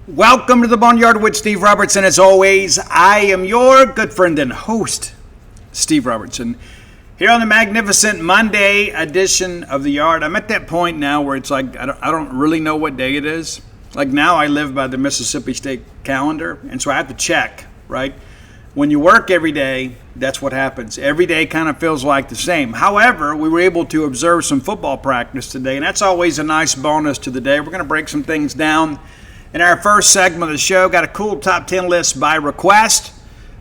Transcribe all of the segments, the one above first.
Welcome to the Boneyard with Steve Robertson. As always, I am your good friend and host, Steve Robertson, here on the magnificent Monday edition of the Yard. I'm at that point now where it's like I don't really know what day it is. Like now I live by the Mississippi State calendar, and so I have to check, right? When you work every day, that's what happens. Every day kind of feels like the same. However, we were able to observe some football practice today, and that's always a nice bonus to the day. We're going to break some things down. In our first segment of the show, got a cool top 10 list by request.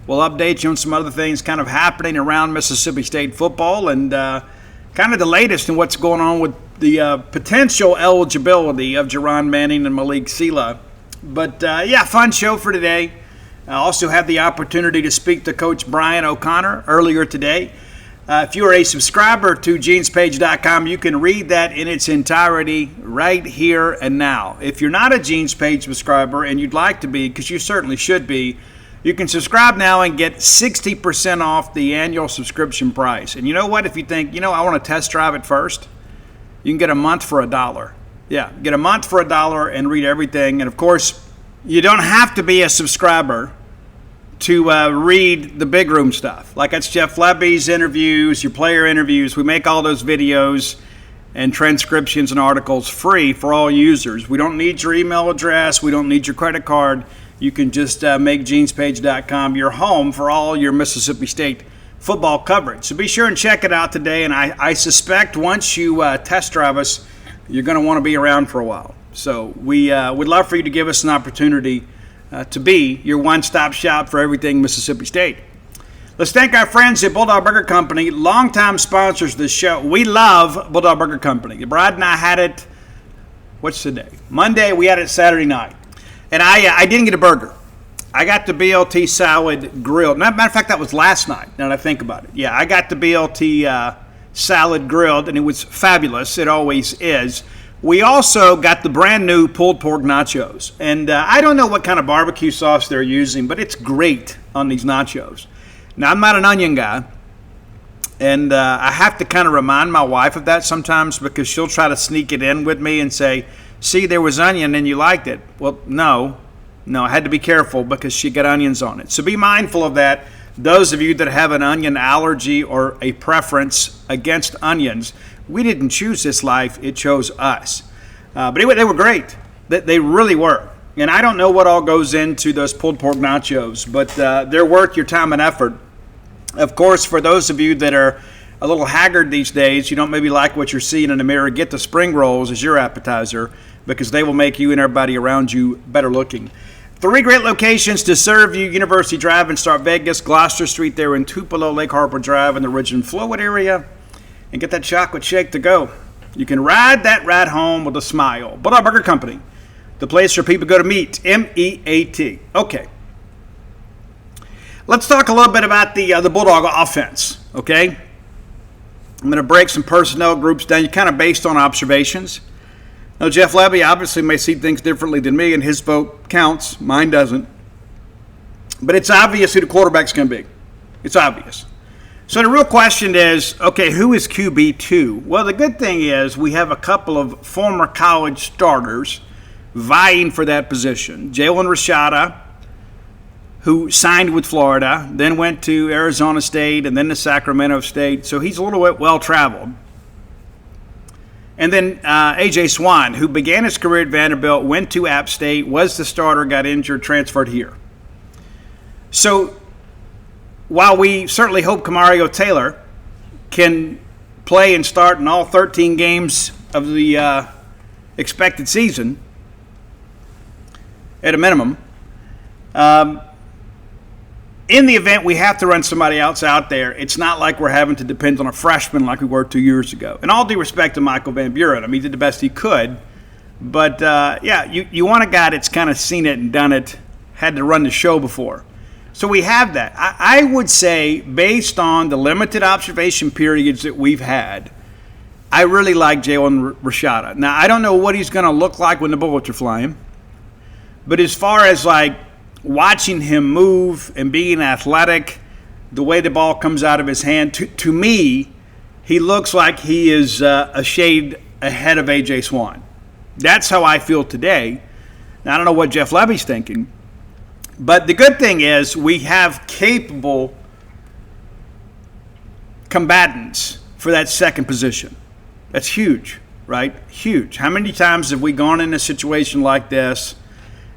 We'll update you on some other things kind of happening around Mississippi State football and kind of the latest in what's going on with the potential eligibility of Jahron, Manning, and Malick Sylla. But, fun show for today. I also had the opportunity to speak to Coach Brian O'Connor earlier today. If you are a subscriber to genespage.com, you can read that in its entirety right here and now. If you're not a Genes Page subscriber and you'd like to be, because you certainly should be, you can subscribe now and get 60% off the annual subscription price. And you know what? If you think, I want to test drive it first, you can get a month for $1. Yeah, get a month for $1 and read everything. And, of course, you don't have to be a subscriber to read the big room stuff. Like that's Jeff Lebby's interviews, your player interviews. We make all those videos and transcriptions and articles free for all users. We don't need your email address. We don't need your credit card. You can just make genespage.com your home for all your Mississippi State football coverage. So be sure and check it out today. And I suspect once you test drive us, you're going to want to be around for a while. So we would love for you to give us an opportunity to be your one-stop shop for everything Mississippi State. Let's thank our friends at Bulldog Burger Company, longtime sponsors of this show. We love Bulldog Burger Company. Brad and I had it, what's today? Monday, we had it Saturday night. And I didn't get a burger. I got the BLT salad grilled. Matter of fact, that was last night, now that I think about it. Yeah, I got the BLT salad grilled, and it was fabulous. It always is. We also got the brand new pulled pork nachos. And I don't know what kind of barbecue sauce they're using, but it's great on these nachos. Now, I'm not an onion guy, and I have to kind of remind my wife of that sometimes because she'll try to sneak it in with me and say, see, there was onion and you liked it. Well, no, I had to be careful because she got onions on it. So be mindful of that. Those of you that have an onion allergy or a preference against onions, we didn't choose this life, it chose us. But anyway, they were great. They really were. And I don't know what all goes into those pulled pork nachos, but they're worth your time and effort. Of course, for those of you that are a little haggard these days, you don't maybe like what you're seeing in the mirror, get the spring rolls as your appetizer because they will make you and everybody around you better looking. 3 great locations to serve you: University Drive in Star Vegas, Gloucester Street there in Tupelo, Lake Harbor Drive in the Ridge and Flowood area, and get that chocolate shake to go. You can ride that ride home with a smile. Bulldog Burger Company, the place where people go to meet, M-E-A-T. Okay. Let's talk a little bit about the Bulldog offense, okay? I'm going to break some personnel groups down, kind of based on observations. Now, Jeff Lebby obviously may see things differently than me, and his vote counts. Mine doesn't. But it's obvious who the quarterback's going to be. It's obvious. So the real question is, okay, who is QB2? Well, the good thing is we have a couple of former college starters vying for that position. Jalen Rashada, who signed with Florida, then went to Arizona State and then to Sacramento State. So he's a little bit well-traveled. And then A.J. Swan, who began his career at Vanderbilt, went to App State, was the starter, got injured, transferred here. So while we certainly hope Kamario Taylor can play and start in all 13 games of the expected season, at a minimum, in the event we have to run somebody else out there, it's not like we're having to depend on a freshman like we were 2 years ago. And all due respect to Michael Van Buren, I mean, he did the best he could. But, you want a guy that's kind of seen it and done it, had to run the show before. So we have that. I would say, based on the limited observation periods that we've had, I really like Jalen Rashada. Now, I don't know what he's going to look like when the bullets are flying. But as far as, watching him move and being athletic, the way the ball comes out of his hand, to me, he looks like he is a shade ahead of A.J. Swan. That's how I feel today. Now, I don't know what Jeff Levy's thinking, but the good thing is we have capable combatants for that second position. That's huge, right? Huge. How many times have we gone in a situation like this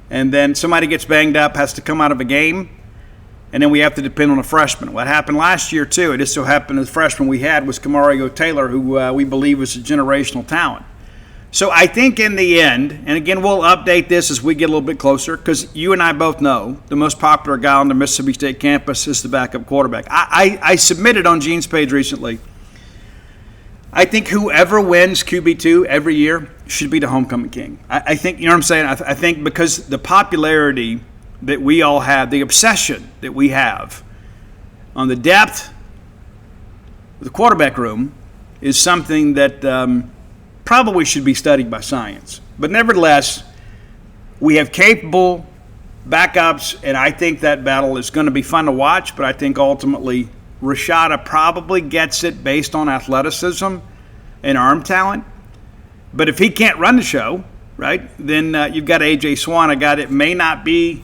and then somebody gets banged up, has to come out of a game, and then we have to depend on a freshman? What happened last year, too, it just so happened the freshman we had was Camario Taylor, who we believe was a generational talent. So I think in the end, and again, we'll update this as we get a little bit closer, because you and I both know the most popular guy on the Mississippi State campus is the backup quarterback. I submitted on Gene's page recently, I think whoever wins QB2 every year should be the homecoming king. I think, you know what I'm saying? I think because the popularity that we all have, the obsession that we have on the depth of the quarterback room is something that probably should be studied by science. But nevertheless, we have capable backups, and I think that battle is going to be fun to watch, but I think ultimately Rashada probably gets it based on athleticism and arm talent. But if he can't run the show, right, then you've got A.J. Swan, a guy that may not be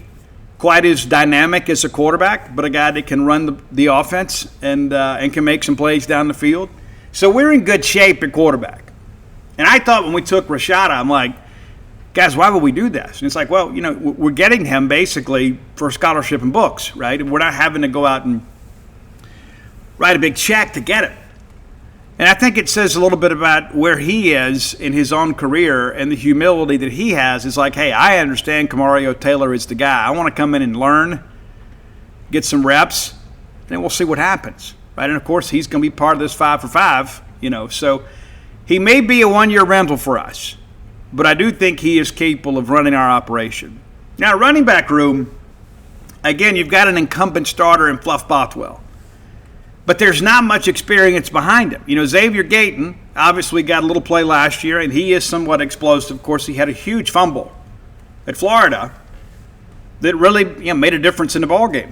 quite as dynamic as a quarterback, but a guy that can run the offense and can make some plays down the field. So we're in good shape at quarterback. And I thought when we took Rashada, I'm like, guys, why would we do this? And it's like, well, you know, we're getting him basically for scholarship and books, right? And we're not having to go out and write a big check to get him. And I think it says a little bit about where he is in his own career and the humility that he has. It's like, hey, I understand Camario Taylor is the guy. I want to come in and learn, get some reps, then we'll see what happens, right? And, of course, he's going to be part of this 5 for 5, you know. So he may be a one-year rental for us, but I do think he is capable of running our operation. Now, running back room, again, you've got an incumbent starter in Fluff Bothwell. But there's not much experience behind him. You know, Xavier Gayton obviously got a little play last year, and he is somewhat explosive. Of course, he had a huge fumble at Florida that really made a difference in the ballgame.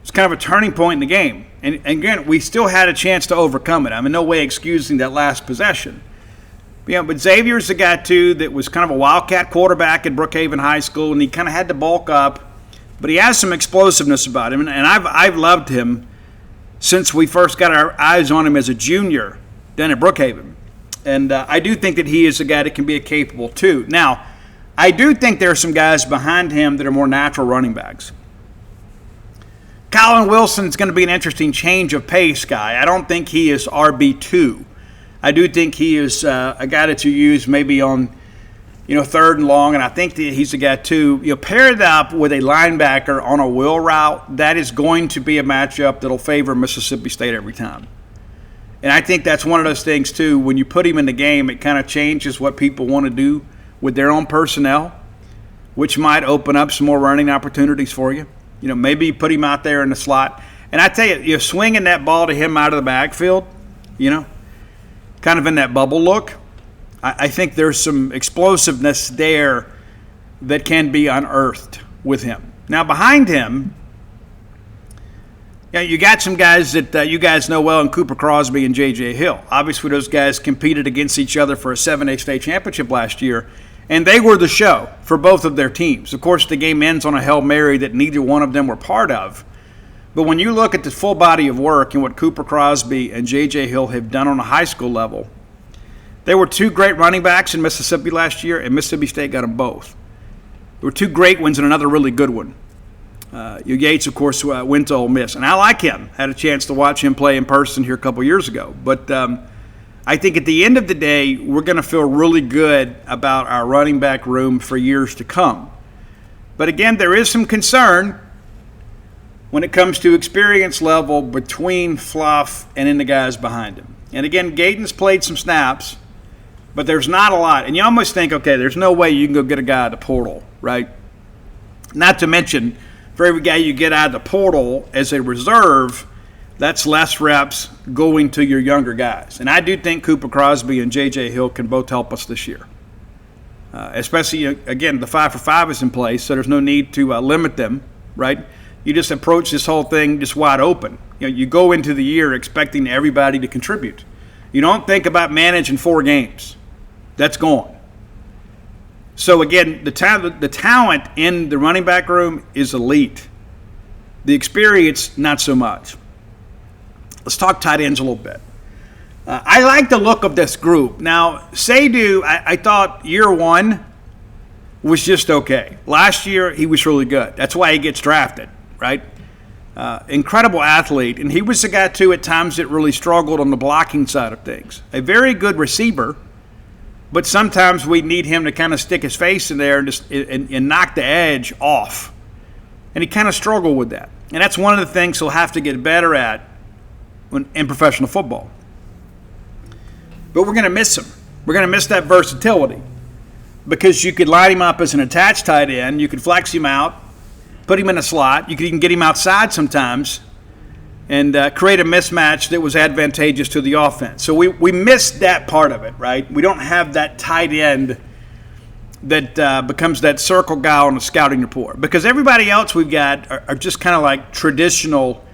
It's kind of a turning point in the game. And again, we still had a chance to overcome it. I'm in no way excusing that last possession. But Xavier's the guy, too, that was kind of a wildcat quarterback at Brookhaven High School, and he kind of had to bulk up. But he has some explosiveness about him, and I've loved him since we first got our eyes on him as a junior down at Brookhaven. And I do think that he is a guy that can be a capable, too. Now, I do think there are some guys behind him that are more natural running backs. Colin Wilson is going to be an interesting change of pace guy. I don't think he is RB2. I do think he is a guy that you use maybe on, third and long, and I think that he's a guy too. Pair it up with a linebacker on a wheel route, that is going to be a matchup that'll favor Mississippi State every time. And I think that's one of those things too. When you put him in the game, it kind of changes what people want to do with their own personnel, which might open up some more running opportunities for you. Maybe you put him out there in the slot. And I tell you, swinging that ball to him out of the backfield, kind of in that bubble look, I think there's some explosiveness there that can be unearthed with him. Now, behind him, you got some guys that you guys know well in Cooper Crosby and J.J. Hill. Obviously, those guys competed against each other for a 7A state championship last year, and they were the show for both of their teams. Of course, the game ends on a Hail Mary that neither one of them were part of. But when you look at the full body of work and what Cooper Crosby and J.J. Hill have done on a high school level, they were two great running backs in Mississippi last year, and Mississippi State got them both. There were two great ones and another really good one. Yates, of course, went to Ole Miss. And I like him. Had a chance to watch him play in person here a couple years ago. But I think at the end of the day, we're going to feel really good about our running back room for years to come. But again, there is some concern when it comes to experience level between Fluff and in the guys behind him. And again, Gayton's played some snaps, but there's not a lot. And you almost think, okay, there's no way you can go get a guy at the portal, right? Not to mention, for every guy you get out of the portal as a reserve, that's less reps going to your younger guys. And I do think Cooper Crosby and J.J. Hill can both help us this year. Especially, again, the 5 for 5 is in place, so there's no need to limit them, right? You just approach this whole thing just wide open. You go into the year expecting everybody to contribute. You don't think about managing 4 games. That's gone. So again, the talent in the running back room is elite. The experience, not so much. Let's talk tight ends a little bit. I like the look of this group. Now, Seydoux, I thought year one was just okay. Last year, he was really good. That's why he gets drafted, right? Incredible athlete. And he was the guy, too, at times that really struggled on the blocking side of things. A very good receiver, but sometimes we need him to kind of stick his face in there and knock the edge off. And he kind of struggled with that. And that's one of the things he'll have to get better at in professional football. But we're going to miss him. We're going to miss that versatility because you could line him up as an attached tight end. You could flex him out, put him in a slot. You could even get him outside sometimes and create a mismatch that was advantageous to the offense. So we missed that part of it, right? We don't have that tight end that becomes that circle guy on the scouting report because everybody else we've got are just kind of like traditional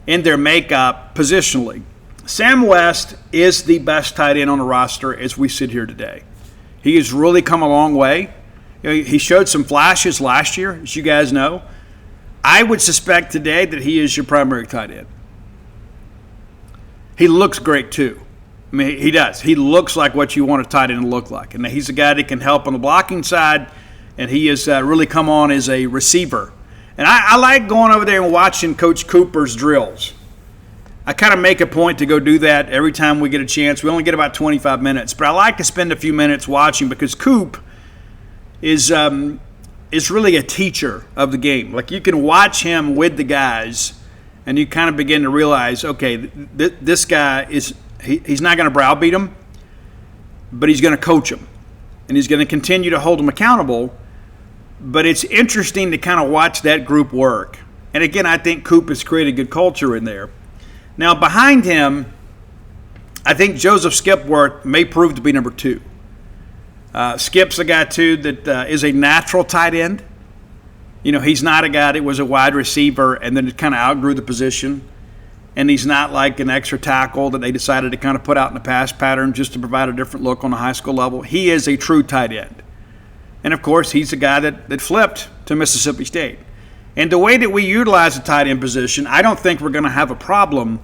in their makeup positionally. Sam West is the best tight end on the roster as we sit here today. He has really come a long way. He showed some flashes last year, as you guys know. I would suspect today that he is your primary tight end. He looks great, too. I mean, he does. He looks like what you want a tight end to look like. And he's a guy that can help on the blocking side, and he has really come on as a receiver. And I like going over there and watching Coach Cooper's drills. I kind of make a point to go do that every time we get a chance. We only get about 25 minutes, but I like to spend a few minutes watching because Coop is really a teacher of the game. Like you can watch him with the guys, and you kind of begin to realize, okay, this guy he's not going to browbeat them, but he's going to coach them, and he's going to continue to hold them accountable. But it's interesting to kind of watch that group work. And again, I think Coop has created good culture in there. Now, behind him, I think Joseph Skipworth may prove to be number 2. Skip's a guy, too, that is a natural tight end. You know, he's not a guy that was a wide receiver and then kind of outgrew the position. And he's not like an extra tackle that they decided to kind of put out in the pass pattern just to provide a different look on the high school level. He is a true tight end. And, of course, he's a guy that flipped to Mississippi State. And the way that we utilize the tight end position, I don't think we're going to have a problem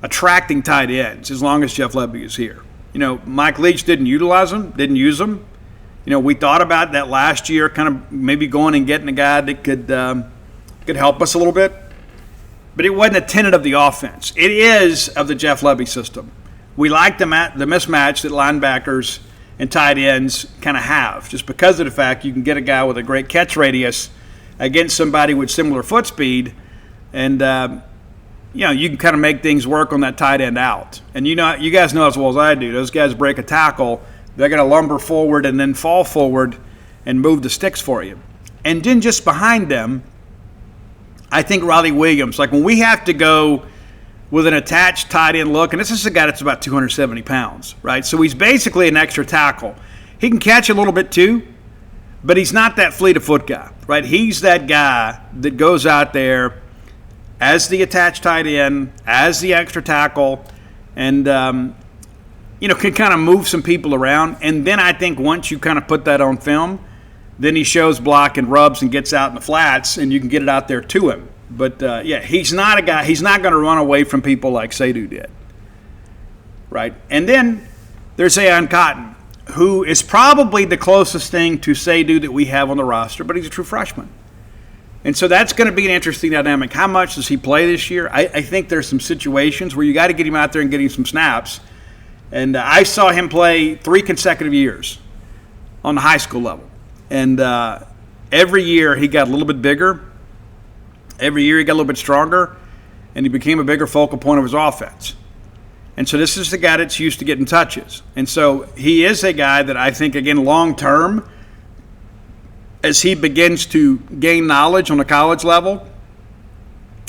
attracting tight ends as long as Jeff Lebby is here. You know, Mike Leach didn't utilize them, didn't use them. You know, we thought about that last year, kind of maybe going and getting a guy that could help us a little bit. But it wasn't a tenet of the offense. It is of the Jeff Lebby system. We like the mismatch that linebackers and tight ends kind of have, just because of the fact you can get a guy with a great catch radius against somebody with similar foot speed, and you can kind of make things work on that tight end out. And you guys know as well as I do, those guys break a tackle, they're going to lumber forward and then fall forward and move the sticks for you. And then just behind them, I think Riley Williams, like when we have to go with an attached tight end look, and this is a guy that's about 270 pounds, right? So he's basically an extra tackle. He can catch a little bit too, but he's not that fleet of foot guy, right? He's that guy that goes out there as the attached tight end, as the extra tackle, and can kind of move some people around. And then I think once you kind of put that on film, then he shows block and rubs and gets out in the flats, and you can get it out there to him. But, he's not a guy – he's not going to run away from people like Seydoux did, right? And then there's Aon Cotton, who is probably the closest thing to Seydoux that we have on the roster, but he's a true freshman. And so that's going to be an interesting dynamic. How much does he play this year? I think there's some situations where you got to get him out there and get him some snaps. And I saw him play 3 consecutive years on the high school level. And every year he got a little bit bigger. Every year he got a little bit stronger. And he became a bigger focal point of his offense. And so this is the guy that's used to getting touches. And so he is a guy that I think, again, long-term, as he begins to gain knowledge on the college level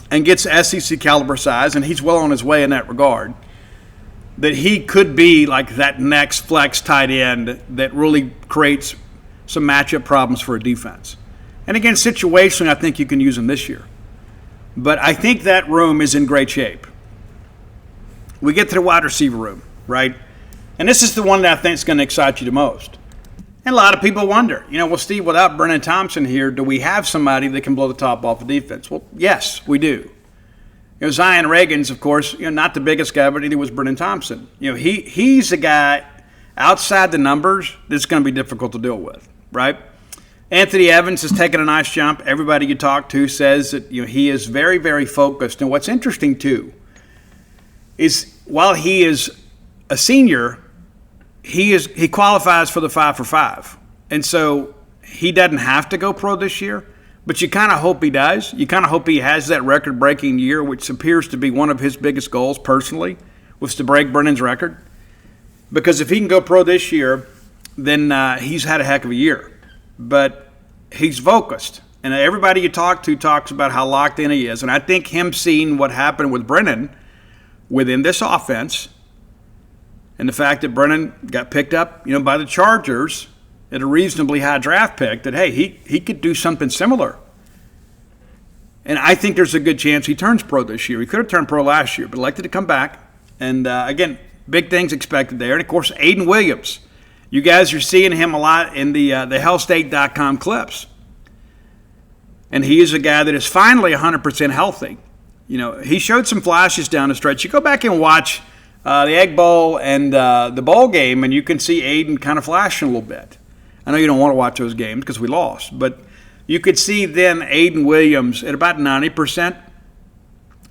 and gets SEC caliber size, and he's well on his way in that regard, that he could be like that next flex tight end that really creates some matchup problems for a defense. And again, situationally, I think you can use him this year. But I think that room is in great shape. We get to the wide receiver room, right? And this is the one that I think is going to excite you the most. And a lot of people wonder, well, Steve, without Brennan Thompson here, do we have somebody that can blow the top off the defense? Well, yes, we do. Zion Reagan's, of course, not the biggest guy, but neither was Brennan Thompson. He's a guy outside the numbers that's going to be difficult to deal with, right? Anthony Evans has taken a nice jump. Everybody you talk to says that he is very, very focused. And what's interesting too is while he is a senior, he qualifies for the 5-for-5, and so he doesn't have to go pro this year. But you kind of hope he does. You kind of hope he has that record-breaking year, which appears to be one of his biggest goals personally, was to break Brennan's record. Because if he can go pro this year, then he's had a heck of a year. But he's focused. And everybody you talk to talks about how locked in he is. And I think him seeing what happened with Brennan within this offense and the fact that Brennan got picked up, by the Chargers at a reasonably high draft pick, that, hey, he could do something similar. And I think there's a good chance he turns pro this year. He could have turned pro last year, but elected to come back. And, again, big things expected there. And, of course, Aiden Williams. You guys are seeing him a lot in the hellstate.com clips. And he is a guy that is finally 100% healthy. He showed some flashes down the stretch. You go back and watch the Egg Bowl and the bowl game, and you can see Aiden kind of flashing a little bit. I know you don't want to watch those games because we lost, but you could see then Aiden Williams at about 90%.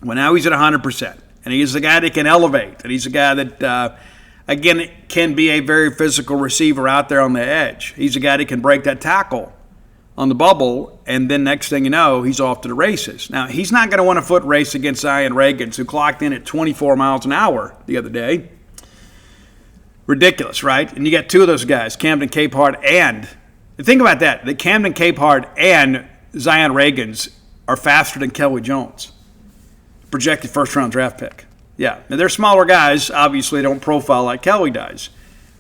Well, now he's at 100%. And he's a guy that can elevate. And he's a guy that, again, can be a very physical receiver out there on the edge. He's a guy that can break that tackle on the bubble, and then next thing you know, he's off to the races. Now, he's not going to win a foot race against Zion Reagan, who clocked in at 24 miles an hour the other day. Ridiculous, right? And you got two of those guys, Camden Capehart and – think about that. The Camden Capehart and Zion Reagan's are faster than Kelly Jones, projected first-round draft pick. Yeah, now they're smaller guys. Obviously, don't profile like Kelly does.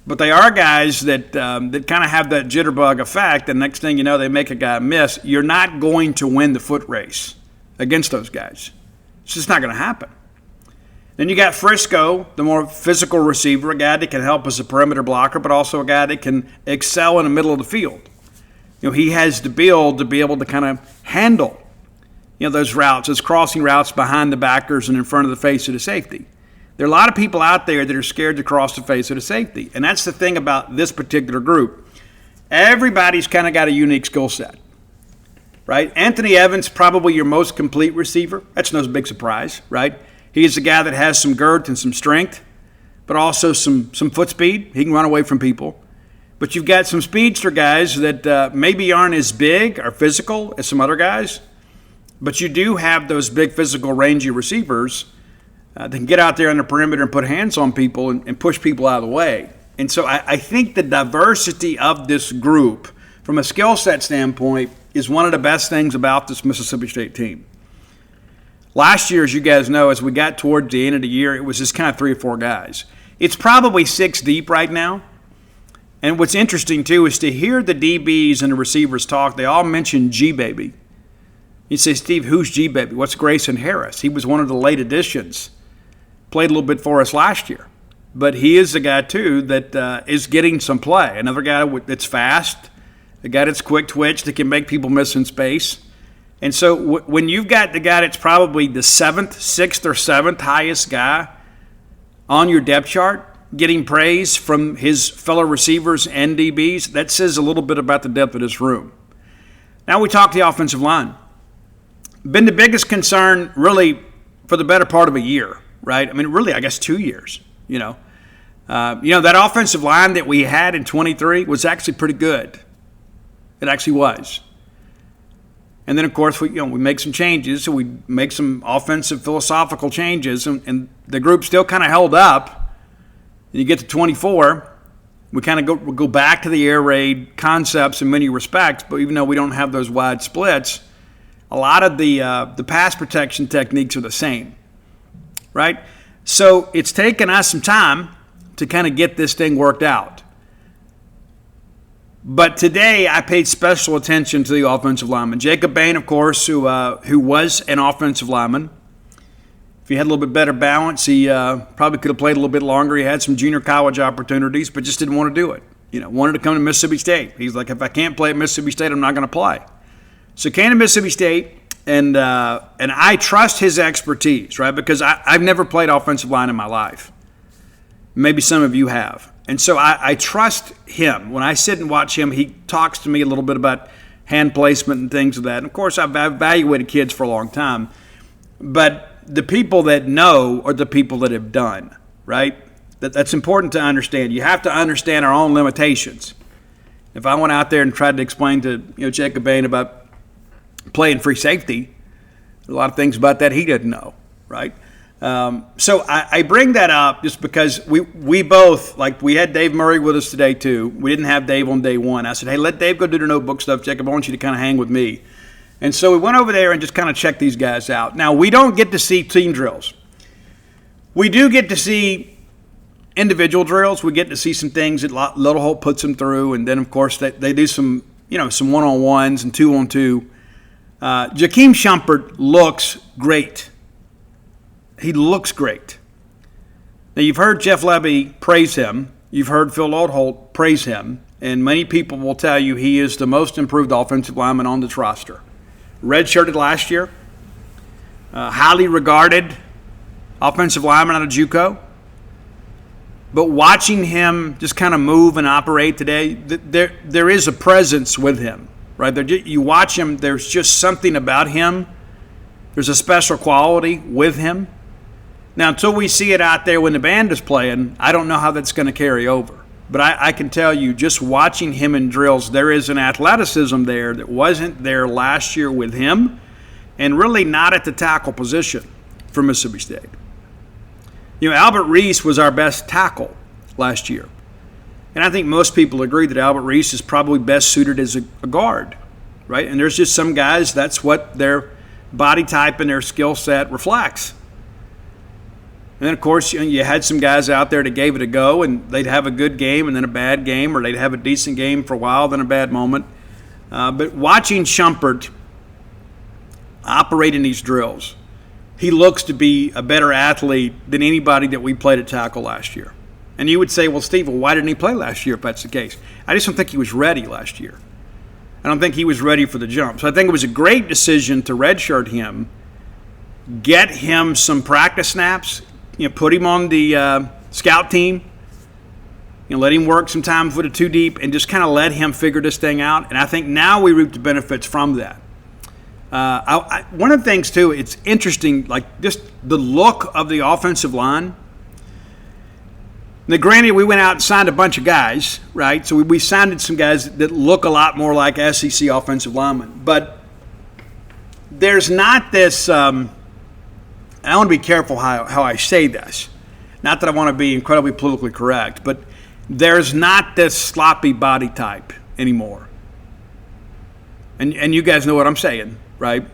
But they are guys that that kind of have that jitterbug effect, and next thing you know, they make a guy miss. You're not going to win the foot race against those guys. It's just not going to happen. Then you got Frisco, the more physical receiver, a guy that can help as a perimeter blocker, but also a guy that can excel in the middle of the field. He has the build to be able to kind of handle, those routes, those crossing routes behind the backers and in front of the face of the safety. There are a lot of people out there that are scared to cross the face of the safety, and that's the thing about this particular group. Everybody's kind of got a unique skill set, right? Anthony Evans, probably your most complete receiver. That's no big surprise, right? He's a guy that has some girth and some strength, but also some foot speed. He can run away from people. But you've got some speedster guys that maybe aren't as big or physical as some other guys, but you do have those big physical rangy receivers that can get out there on the perimeter and put hands on people and push people out of the way. And so I think the diversity of this group from a skill set standpoint is one of the best things about this Mississippi State team. Last year, as you guys know, as we got towards the end of the year, it was just kind of 3 or 4 guys. It's probably 6 deep right now. And what's interesting, too, is to hear the DBs and the receivers talk. They all mention G-Baby. You say, Steve, who's G-Baby? What's Grayson Harris? He was one of the late additions. Played a little bit for us last year. But he is a guy, too, that is getting some play. Another guy that's fast, a guy that's quick twitch that can make people miss in space. And so when you've got the guy that's probably the 6th or 7th highest guy on your depth chart getting praise from his fellow receivers and DBs, that says a little bit about the depth of this room. Now we talk the offensive line. Been the biggest concern really for the better part of a year, right? I mean, really, I guess 2 years, that offensive line that we had in 23 was actually pretty good. It actually was. And then, of course, we make some changes. So we make some offensive philosophical changes, and the group still kind of held up. And you get to 24, we kind of go back to the air raid concepts in many respects, but even though we don't have those wide splits, a lot of the pass protection techniques are the same, right? So it's taken us some time to kind of get this thing worked out. But today I paid special attention to the offensive lineman. Jacob Bain, of course, who was an offensive lineman. If he had a little bit better balance, he probably could have played a little bit longer. He had some junior college opportunities, but just didn't want to do it. wanted to come to Mississippi State. He's like, if I can't play at Mississippi State, I'm not going to play. So came to Mississippi State, and I trust his expertise, right? Because I've never played offensive line in my life. Maybe some of you have. And so I trust him. When I sit and watch him, he talks to me a little bit about hand placement and things of that. And of course, I've evaluated kids for a long time. But the people that know are the people that have done, right? That's important to understand. You have to understand our own limitations. If I went out there and tried to explain to Jacob Bain about playing free safety, a lot of things about that he didn't know, right? So I bring that up just because we both, like we had Dave Murray with us today too. We didn't have Dave on day one. I said, hey, let Dave go do the notebook stuff. Jacob, I want you to kind of hang with me. And so we went over there and just kind of checked these guys out. Now, we don't get to see team drills. We do get to see individual drills. We get to see some things that Little Hope puts them through. And then, of course, they do some one-on-ones and two-on-two. Jakeem Shumpert looks great. He looks great. Now, you've heard Jeff Levy praise him. You've heard Phil Lodeholt praise him. And many people will tell you he is the most improved offensive lineman on this roster. Redshirted last year. Highly regarded offensive lineman out of JUCO. But watching him just kind of move and operate today, there is a presence with him, right? You watch him, there's just something about him. There's a special quality with him. Now, until we see it out there when the band is playing, I don't know how that's going to carry over. But I can tell you, just watching him in drills, there is an athleticism there that wasn't there last year with him, and really not at the tackle position for Mississippi State. Albert Reese was our best tackle last year. And I think most people agree that Albert Reese is probably best suited as a guard, right? And there's just some guys, that's what their body type and their skill set reflects. And then, of course, you had some guys out there that gave it a go, and they'd have a good game and then a bad game, or they'd have a decent game for a while, then a bad moment. But watching Shumpert operate in these drills, he looks to be a better athlete than anybody that we played at tackle last year. And you would say, well, Steve, why didn't he play last year if that's the case? I just don't think he was ready last year. I don't think he was ready for the jump. So I think it was a great decision to redshirt him, get him some practice snaps, put him on the scout team, let him work some time for the two deep, and just kind of let him figure this thing out. And I think now we reap the benefits from that. One of the things, too, it's interesting, like just the look of the offensive line. Now, granted, we went out and signed a bunch of guys, right? So we signed some guys that look a lot more like SEC offensive linemen. But there's not this I want to be careful how I say this. Not that I want to be incredibly politically correct, but there's not this sloppy body type anymore. And you guys know what I'm saying, right?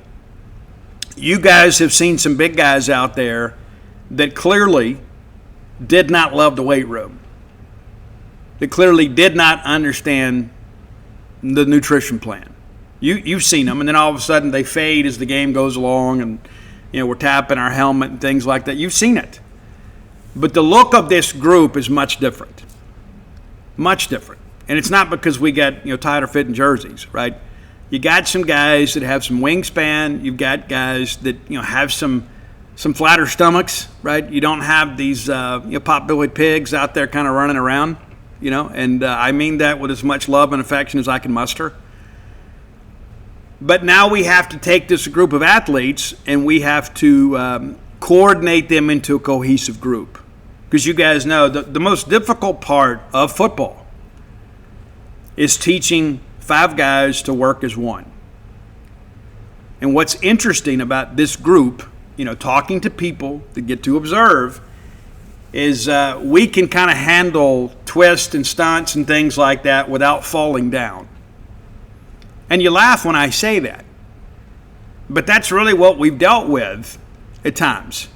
You guys have seen some big guys out there that clearly did not love the weight room. That clearly did not understand the nutrition plan. You've seen them, and then all of a sudden they fade as the game goes along, and we're tapping our helmet and things like that. You've seen it. But the look of this group is much different. Much different. And it's not because we got tighter fitting jerseys, right? You got some guys that have some wingspan. You've got guys that have some flatter stomachs, right? You don't have these pot-bellied pigs out there kind of running around, And I mean that with as much love and affection as I can muster. But now we have to take this group of athletes and we have to coordinate them into a cohesive group. Because you guys know the most difficult part of football is teaching 5 guys to work as one. And what's interesting about this group, talking to people that get to observe, is we can kind of handle twists and stunts and things like that without falling down. And you laugh when I say that. But that's really what we've dealt with at times.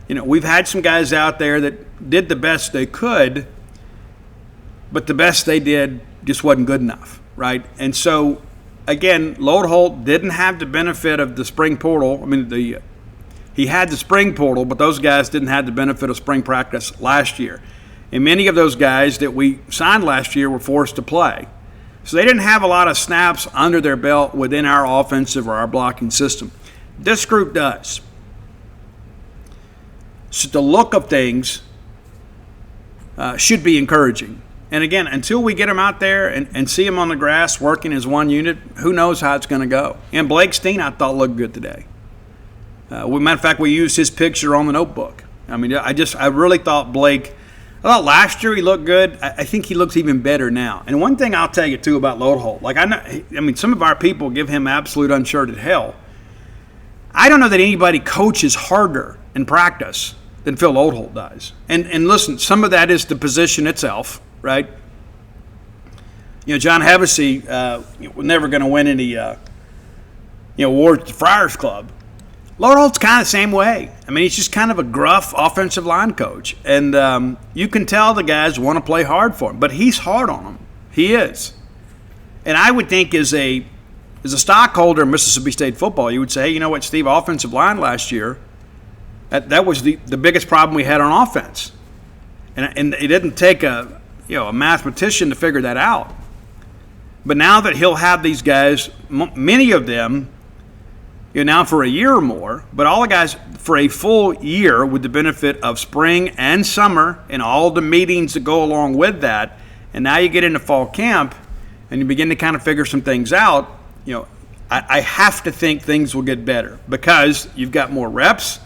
We've had some guys out there that did the best they could, but the best they did just wasn't good enough, right? And so, again, Lodeholt didn't have the benefit of the spring portal. He had the spring portal, but those guys didn't have the benefit of spring practice last year. And many of those guys that we signed last year were forced to play. So they didn't have a lot of snaps under their belt within our offensive or our blocking system. This group does. So the look of things should be encouraging. And again, until we get them out there and see them on the grass working as one unit, who knows how it's going to go. And Blake Steen, I thought, looked good today. Matter of fact, we used his picture on the notebook. I mean, I really thought Blake, I thought last year he looked good. I think he looks even better now. And one thing I'll tell you, too, about Lodeholt, like I mean, some of our people give him absolute unshirted hell. I don't know that anybody coaches harder in practice than Phil Lodeholt does. And listen, some of that is the position itself, right? You know, John Hevesy was never going to win any awards at the Friars Club. Lodeholt's kind of the same way. I mean, he's just kind of a gruff offensive line coach. And you can tell the guys want to play hard for him. But he's hard on them. He is. And I would think as a stockholder in Mississippi State football, you would say, hey, you know what, Steve, offensive line last year, that was the biggest problem we had on offense. And it didn't take a mathematician to figure that out. But now that he'll have these guys, many of them, now for a year or more, but all the guys for a full year with the benefit of spring and summer and all the meetings that go along with that, and now you get into fall camp and you begin to kind of figure some things out, I have to think things will get better because you've got more reps,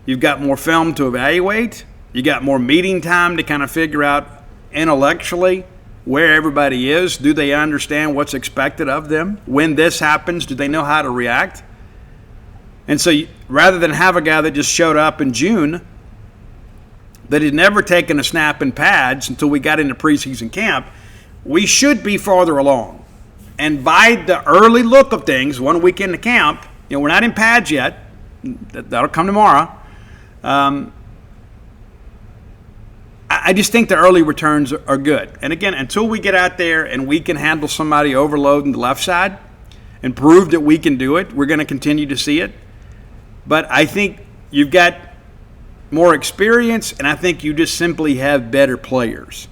you've got more film to evaluate, you got more meeting time to kind of figure out intellectually where everybody is. Do they understand what's expected of them? When this happens, do they know how to react? And so rather than have a guy that just showed up in June that had never taken a snap in pads until we got into preseason camp, we should be farther along. And by the early look of things, 1 week into camp, we're not in pads yet. That'll come tomorrow. I just think the early returns are good. And again, until we get out there and we can handle somebody overloading the left side and prove that we can do it, we're going to continue to see it. But I think you've got more experience, and I think you just simply have better players,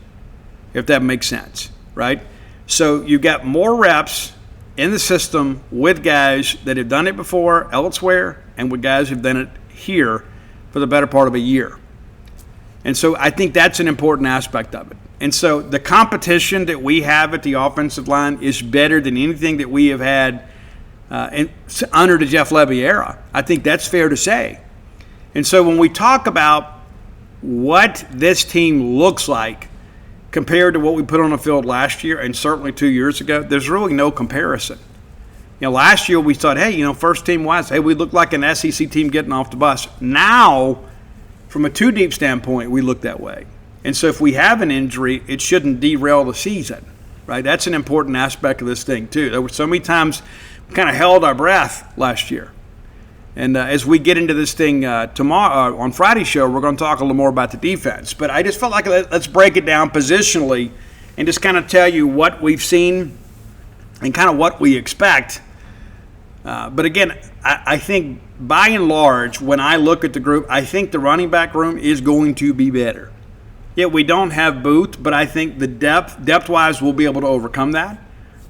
if that makes sense, right? So you've got more reps in the system with guys that have done it before elsewhere and with guys who've done it here for the better part of a year. And so I think that's an important aspect of it. And so the competition that we have at the offensive line is better than anything that we have had under the Jeff Levy era. I think that's fair to say. And so when we talk about what this team looks like compared to what we put on the field last year and certainly 2 years ago, there's really no comparison. Last year we thought, hey, first team wise, hey, we look like an SEC team getting off the bus. Now, from a two-deep standpoint, we look that way. And so if we have an injury, it shouldn't derail the season, right? That's an important aspect of this thing, too. There were so many times we kind of held our breath last year. And as we get into this thing tomorrow on Friday's show, we're going to talk a little more about the defense. But I just felt like let's break it down positionally and just kind of tell you what we've seen and kind of what we expect. But again, I think by and large, when I look at the group, I think the running back room is going to be better. Yeah, we don't have Booth, but I think the depth-wise, we'll be able to overcome that.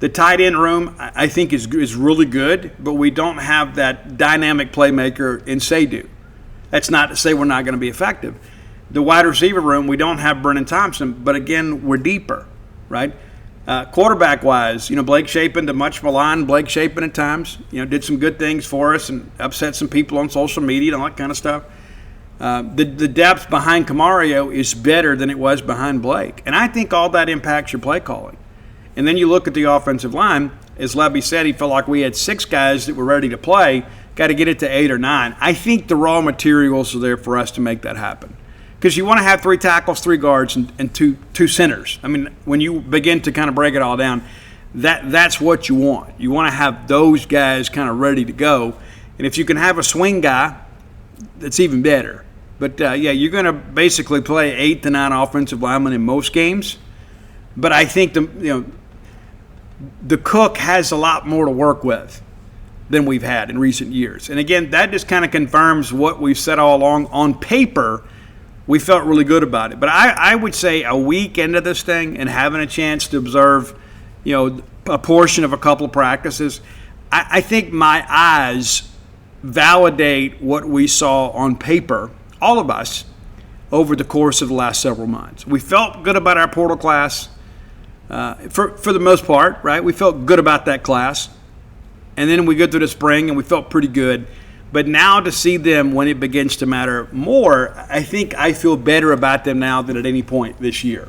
The tight end room, I think, is really good, but we don't have that dynamic playmaker in Seydu. That's not to say we're not going to be effective. The wide receiver room, we don't have Brennan Thompson, but again, we're deeper, right? Quarterback-wise, Blake Shapen, the much maligned Blake Shapen at times, did some good things for us and upset some people on social media and all that kind of stuff. The depth behind Camario is better than it was behind Blake. And I think all that impacts your play calling. And then you look at the offensive line. As Levy said, he felt like we had 6 guys that were ready to play. Got to get it to 8 or 9. I think the raw materials are there for us to make that happen. Because you want to have 3 tackles, 3 guards, and two centers. I mean, when you begin to kind of break it all down, that's what you want. You want to have those guys kind of ready to go. And if you can have a swing guy, that's even better. But, you're going to basically play 8 to 9 offensive linemen in most games. But I think the Cook has a lot more to work with than we've had in recent years. And, again, that just kind of confirms what we've said all along. On paper, we felt really good about it. But I would say a week into this thing and having a chance to observe, a portion of a couple of practices, I think my eyes validate what we saw on paper, all of us, over the course of the last several months. We felt good about our portal class for the most part, right? We felt good about that class. And then we go through the spring and we felt pretty good. But now to see them when it begins to matter more, I think I feel better about them now than at any point this year.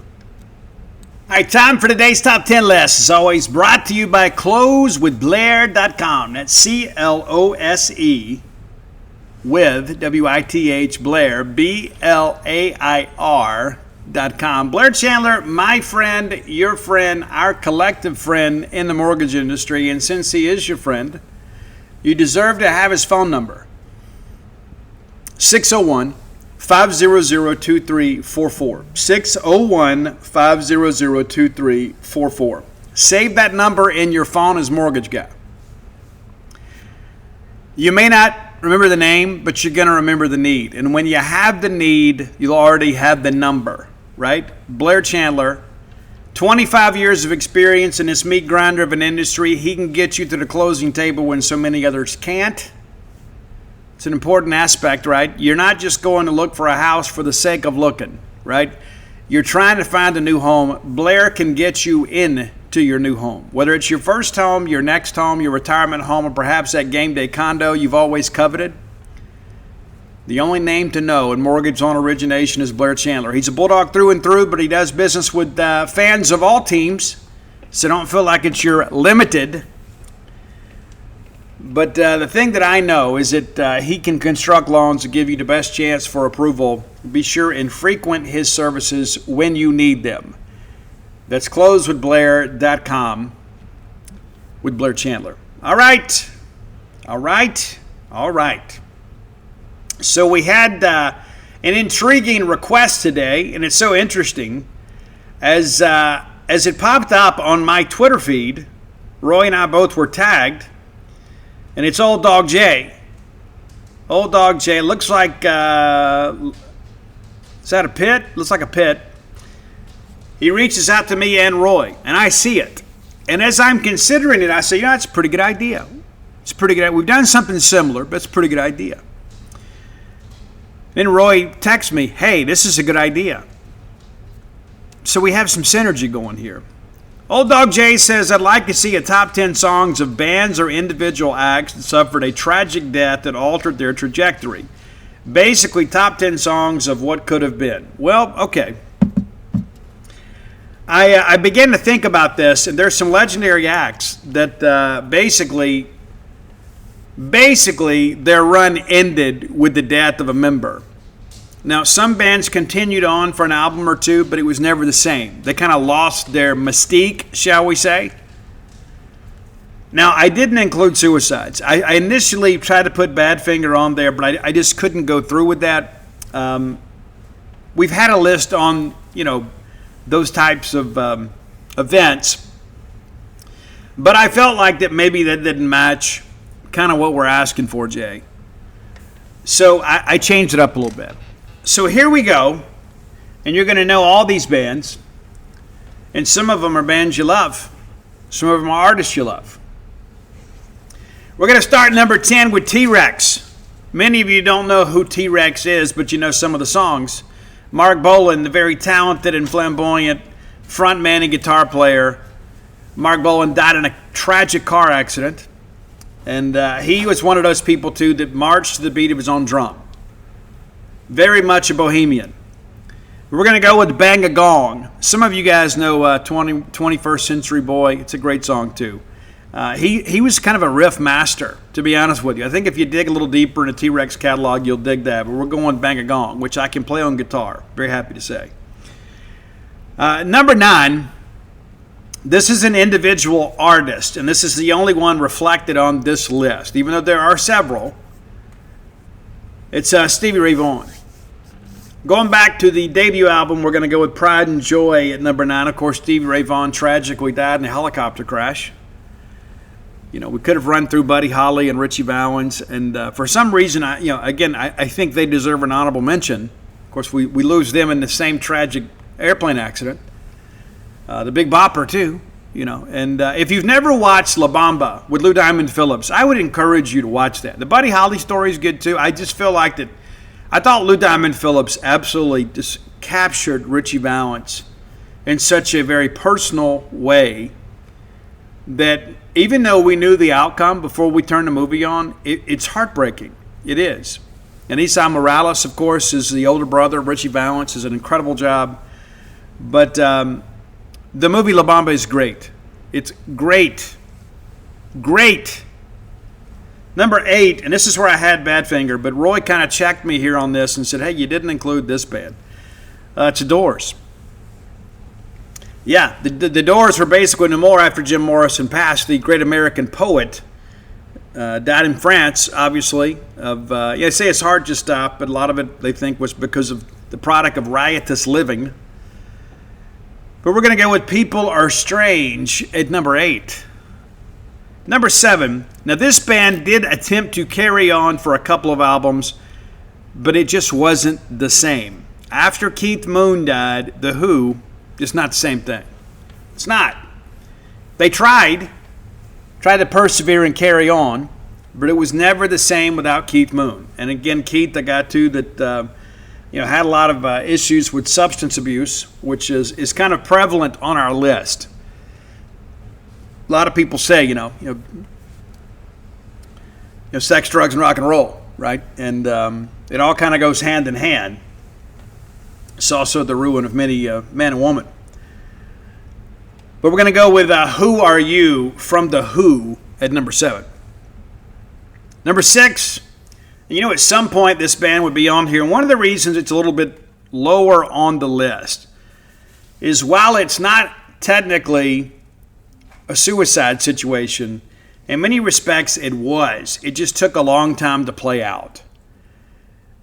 All right, time for today's Top 10 list. As always, brought to you by closewithblair.com. That's CLOSE with WITH Blair, BLAIR.com. Blair Chandler, my friend, your friend, our collective friend in the mortgage industry. And since he is your friend, you deserve to have his phone number. 601-500-2344. 601-500-2344. Save that number in your phone as Mortgage Guy. You may not remember the name, but you're going to remember the need. And when you have the need, you'll already have the number, right? Blair Chandler, 25 years of experience in this meat grinder of an industry. He can get you to the closing table when so many others can't. It's an important aspect, right? You're not just going to look for a house for the sake of looking, right? You're trying to find a new home. Blair can get you in to your new home. Whether it's your first home, your next home, your retirement home, or perhaps that game day condo you've always coveted. The only name to know in mortgage loan origination is Blair Chandler. He's a Bulldog through and through, but he does business with fans of all teams, so don't feel like it's your limited. But the thing that I know is that he can construct loans to give you the best chance for approval. Be sure and frequent his services when you need them. That's closewithblair.com with Blair Chandler. All right. So we had an intriguing request today, and it's so interesting. As it popped up on my Twitter feed, Roy and I both were tagged, and it's Old Dog J. Old Dog J. Looks like, is that a pit? Looks like a pit. He reaches out to me and Roy, and I see it. And as I'm considering it, I say, it's a pretty good idea. It's pretty good. We've done something similar, but it's a pretty good idea. Then Roy texts me, hey, this is a good idea. So we have some synergy going here. Old Dog J says, I'd like to see a top 10 songs of bands or individual acts that suffered a tragic death that altered their trajectory. Basically, top 10 songs of what could have been. Well, okay. I began to think about this, and there's some legendary acts that basically their run ended with the death of a member. Now, some bands continued on for an album or two, but it was never the same. They kind of lost their mystique, shall we say. Now, I didn't include suicides. I initially tried to put Badfinger on there, but I just couldn't go through with that. We've had a list on, those types of events, but I felt like that maybe that didn't match kind of what we're asking for, Jay. So I changed it up a little bit. So here we go, and you're going to know all these bands, and some of them are bands you love. Some of them are artists you love. We're going to start number 10 with T-Rex. Many of you don't know who T-Rex is, but you know some of the songs. Mark Bolan, the very talented and flamboyant frontman and guitar player. Mark Bolan died in a tragic car accident, and he was one of those people, too, that marched to the beat of his own drum. Very much a bohemian. We're going to go with Bang a Gong. Some of you guys know 21st Century Boy. It's a great song, too. He was kind of a riff master, to be honest with you. I think if you dig a little deeper in the T-Rex catalog, you'll dig that. But we're going Bang a Gong, which I can play on guitar. Very happy to say. Number 9, this is an individual artist, and this is the only one reflected on this list, even though there are several. It's Stevie Ray Vaughan. Going back to the debut album, we're going to go with Pride and Joy at number 9. Of course, Stevie Ray Vaughan tragically died in a helicopter crash. We could have run through Buddy Holly and Richie Valens, and for some reason, I think they deserve an honorable mention. course, we lose them in the same tragic airplane accident. The Big Bopper, too, And if you've never watched La Bamba with Lou Diamond Phillips, I would encourage you to watch that. The Buddy Holly story is good, too. I just feel like that. I thought Lou Diamond Phillips absolutely just captured Ritchie Valens in such a very personal way that even though we knew the outcome before we turned the movie on, it's heartbreaking. It is. And Esau Morales, of course, is the older brother of Ritchie Valens, does an incredible job. But the movie La Bamba is great. It's great. Great. Number 8, and this is where I had Badfinger, but Roy kind of checked me here on this and said, hey, you didn't include this band. It's The Doors. Yeah, the Doors were basically no more after Jim Morrison passed, the great American poet. Died in France, obviously. They say his heart just stopped, but a lot of it they think was because of the product of riotous living. But we're going to go with People Are Strange at number 8. Number 7. Now, this band did attempt to carry on for a couple of albums, but it just wasn't the same. After Keith Moon died, The Who, just not the same thing. It's not. They tried to persevere and carry on, but it was never the same without Keith Moon. And again, Keith, I got to that, had a lot of issues with substance abuse, which is kind of prevalent on our list. A lot of people say, sex, drugs, and rock and roll, right? And it all kind of goes hand in hand. It's also the ruin of many man and woman. But we're going to go with Who Are You from The Who at number 7. Number 6, at some point this band would be on here. And one of the reasons it's a little bit lower on the list is while it's not technically a suicide situation, in many respects it was. It just took a long time to play out.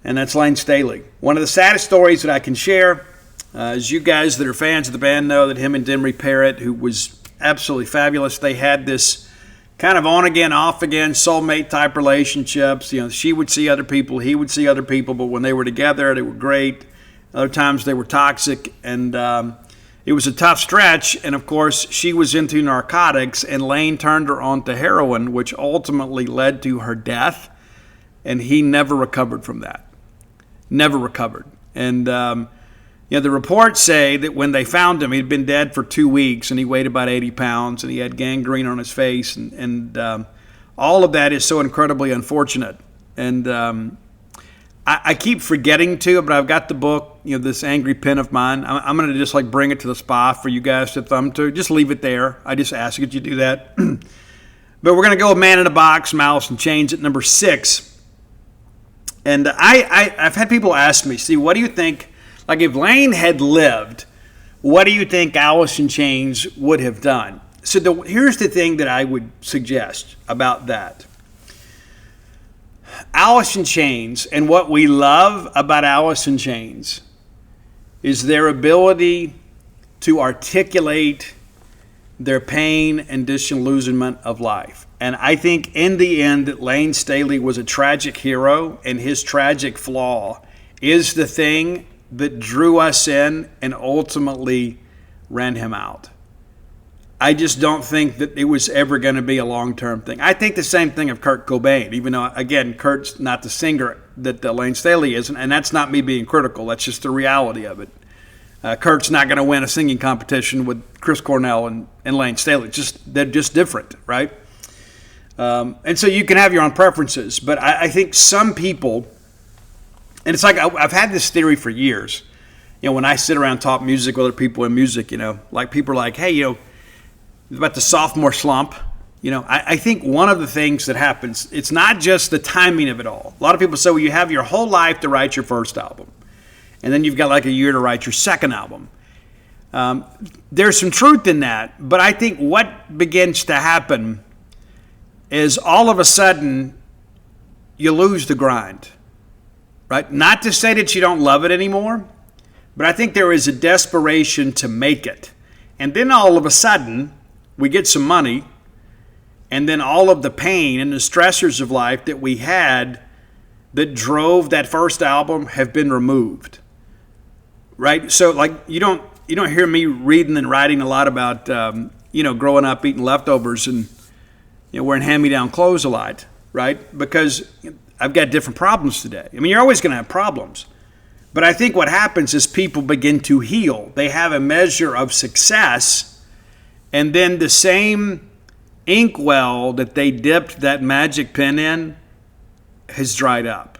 And that's Lane Staley. One of the saddest stories that I can share, as you guys that are fans of the band know, that him and Demery Parrott, who was absolutely fabulous, they had this kind of on-again, off-again, soulmate type relationships. She would see other people, he would see other people, but when they were together, they were great. Other times they were toxic, and it was a tough stretch. And, of course, she was into narcotics, and Lane turned her on to heroin, which ultimately led to her death, and he never recovered from that. Never recovered. And, the reports say that when they found him, he'd been dead for 2 weeks, and he weighed about 80 pounds, and he had gangrene on his face, and all of that is so incredibly unfortunate. And I keep forgetting to, but I've got the book, this Angry Pen of mine. I'm going to just bring it to the spa for you guys to thumb to. Just leave it there. I just ask that you do that. But we're going to go with Man in a Box, Malice in Chains at number 6. And I've had people ask me, Steve, what do you think? If Lane had lived, what do you think Alice in Chains would have done? So here's the thing that I would suggest about that. Alice in Chains, and what we love about Alice in Chains, is their ability to articulate their pain and disillusionment of life. And I think in the end that Lane Staley was a tragic hero, and his tragic flaw is the thing that drew us in and ultimately ran him out. I just don't think that it was ever going to be a long-term thing. I think the same thing of Kurt Cobain, even though, again, Kurt's not the singer that Lane Staley is, and that's not me being critical. That's just the reality of it. Kurt's not going to win a singing competition with Chris Cornell and Lane Staley. They're just different, right? And so you can have your own preferences, but I think some people, and it's I've had this theory for years. When I sit around and talk music with other people in music, people are like, hey, about the sophomore slump. I think one of the things that happens, it's not just the timing of it all. A lot of people say, well, you have your whole life to write your first album, and then you've got a year to write your second album. There's some truth in that, but I think what begins to happen is all of a sudden you lose the grind, right? Not to say that you don't love it anymore, but I think there is a desperation to make it. And then all of a sudden, we get some money, and then all of the pain and the stressors of life that we had that drove that first album have been removed. right? So like you don't hear me reading and writing a lot about growing up eating leftovers and wearing hand-me-down clothes a lot, right? Because I've got different problems today. I mean, you're always going to have problems. But I think what happens is people begin to heal. They have a measure of success, and then the same inkwell that they dipped that magic pen in has dried up.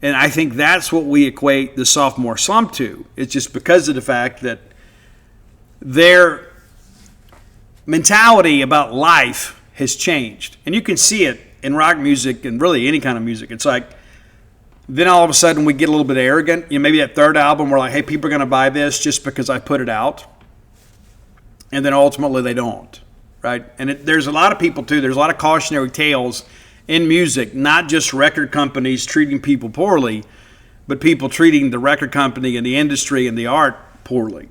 And I think that's what we equate the sophomore slump to. It's just because of the fact that their mentality about life has changed. And you can see it in rock music and really any kind of music. It's like, then all of a sudden we get a little bit arrogant. Maybe that third album we're like, hey, people are going to buy this just because I put it out. And then ultimately they don't, right? And there's a lot of people too. There's a lot of cautionary tales in music, not just record companies treating people poorly, but people treating the record company and the industry and the art poorly.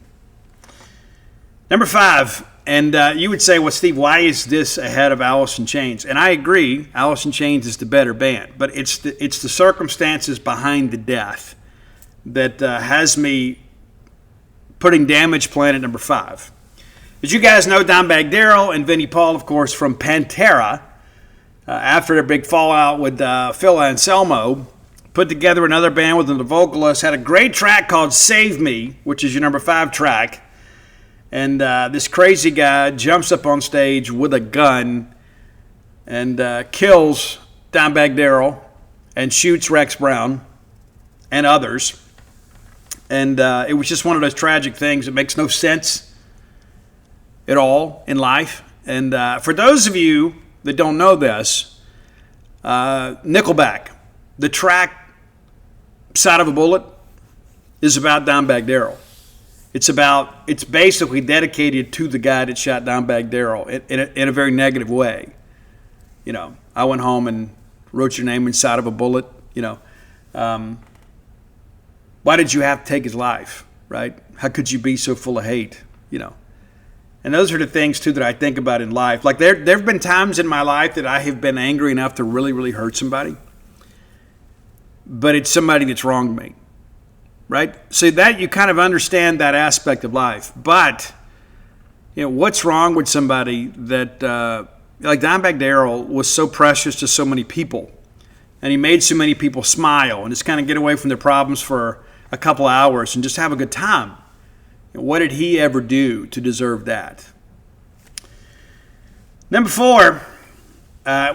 Number 5, and you would say, well, Steve, why is this ahead of Alice in Chains? And I agree, Alice in Chains is the better band, but it's the circumstances behind the death that has me putting Damage Plan at number 5. As you guys know, Dimebag Darrell and Vinnie Paul, of course, from Pantera, after their big fallout with Phil Anselmo, put together another band with the vocalist, had a great track called Save Me, which is your number 5 track. And this crazy guy jumps up on stage with a gun and kills Dimebag Darrell and shoots Rex Brown and others. And it was just one of those tragic things that makes no sense at all in life. And for those of you that don't know this, Nickelback, the track Side of a Bullet is about Dimebag Darrell. It's basically dedicated to the guy that shot Dimebag Darrell in a very negative way. I went home and wrote your name inside of a bullet. Why did you have to take his life, right? How could you be so full of hate, And those are the things, too, that I think about in life. Like there have been times in my life that I have been angry enough to really, really hurt somebody. But it's somebody that's wronged me. Right? So that you kind of understand that aspect of life. But, what's wrong with somebody that, like Dimebag Darrell was so precious to so many people. And he made so many people smile and just kind of get away from their problems for a couple hours and just have a good time. What did he ever do to deserve that? Number 4,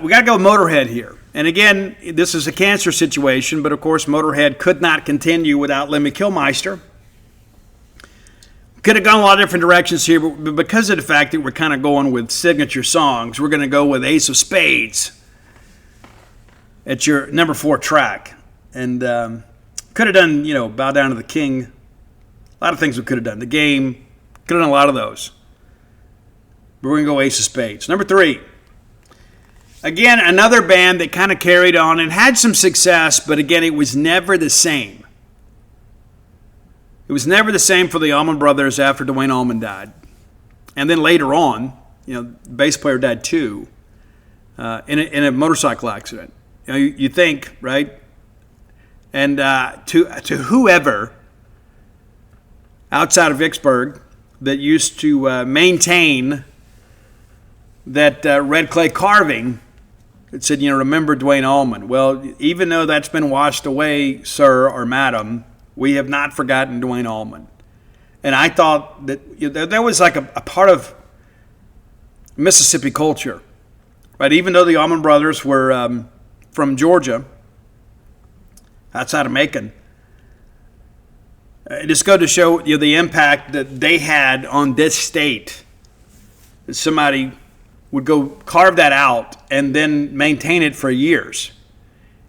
we got to go with Motorhead here. And again, this is a cancer situation, but of course Motorhead could not continue without Lemmy Kilmister. Could have gone a lot of different directions here, but because of the fact that we're kind of going with signature songs, we're going to go with Ace of Spades at your number 4 track. And could have done, Bow Down to the King. A lot of things we could have done. The Game, could have done a lot of those. But we're going to go Ace of Spades. Number 3. Again, another band that kind of carried on and had some success, but again, it was never the same. It was never the same for the Allman Brothers after Duane Allman died. And then later on, the bass player died too, in a motorcycle accident. You think, right? And to whoever outside of Vicksburg that used to maintain that red clay carving, it said, remember Duane Allman. Well, even though that's been washed away, sir or madam, we have not forgotten Duane Allman. And I thought that there was like a part of Mississippi culture, right? Even though the Allman Brothers were from Georgia, outside of Macon, it just goes to show the impact that they had on this state. That somebody would go carve that out and then maintain it for years.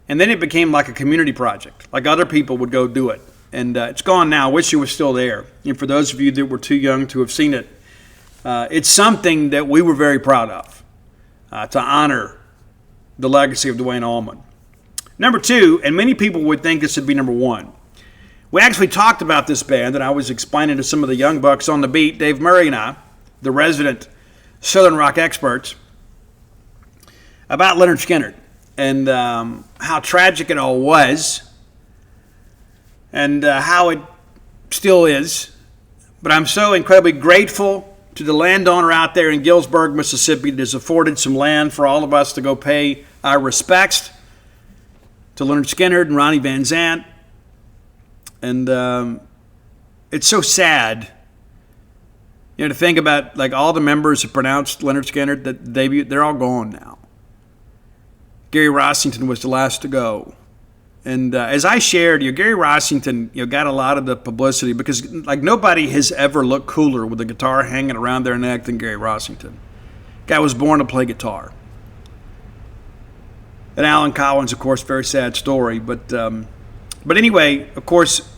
And then it became like a community project. Like other people would go do it. And it's gone now. I wish it was still there. And for those of you that were too young to have seen it, it's something that we were very proud of, to honor the legacy of Duane Allman. Number 2, and many people would think this would be number 1. We actually talked about this band, and I was explaining to some of the young bucks on the beat, Dave Murray and I, the resident Southern rock experts, about Leonard Skinner and how tragic it all was, and how it still is. But I'm so incredibly grateful to the landowner out there in Gillsburg, Mississippi that has afforded some land for all of us to go pay our respects to Leonard Skinner and Ronnie Van Zant. And it's so sad, to think about like all the members who pronounced Leonard Skinner that they're all gone now. Gary Rossington was the last to go. And as I shared, Gary Rossington, got a lot of the publicity because like nobody has ever looked cooler with a guitar hanging around their neck than Gary Rossington. Guy was born to play guitar. And Alan Collins, of course, very sad story. But anyway, of course,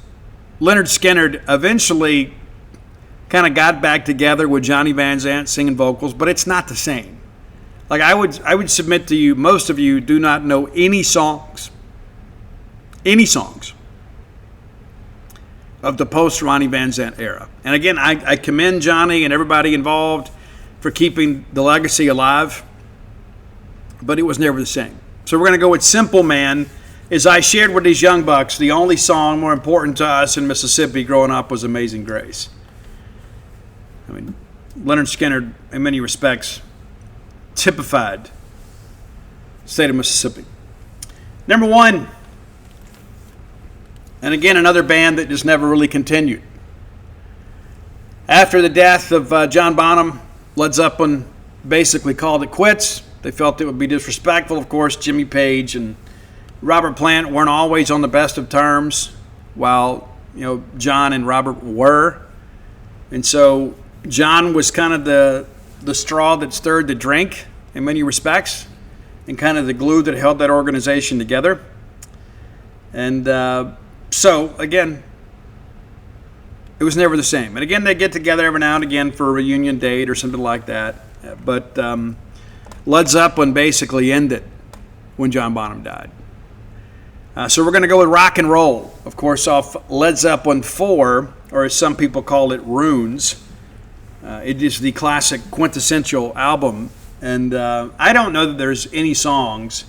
Leonard Skinner eventually kind of got back together with Johnny Van Zant singing vocals, but it's not the same. Like I would submit to you, most of you do not know any songs of the post-Ronnie Van Zant era. And again, I commend Johnny and everybody involved for keeping the legacy alive, but it was never the same. So we're going to go with Simple Man. As I shared with these young bucks, the only song more important to us in Mississippi growing up was Amazing Grace. I mean, Leonard Skinner, in many respects, typified the state of Mississippi. Number one, and again, another band that just never really continued. After the death of John Bonham, Led Zeppelin basically called it quits. They felt it would be disrespectful. Of course, Jimmy Page and Robert Plant weren't always on the best of terms, while John and Robert were. And so John was kind of the straw that stirred the drink in many respects, and kind of the glue that held that organization together. And so, again, it was never the same. And again, they get together every now and again for a reunion date or something like that. But Led Zeppelin basically ended when John Bonham died. So we're going to go with rock and roll, of course, off Led Zeppelin 4, or as some people call it, Runes. It is the classic quintessential album. And I don't know that there's any songs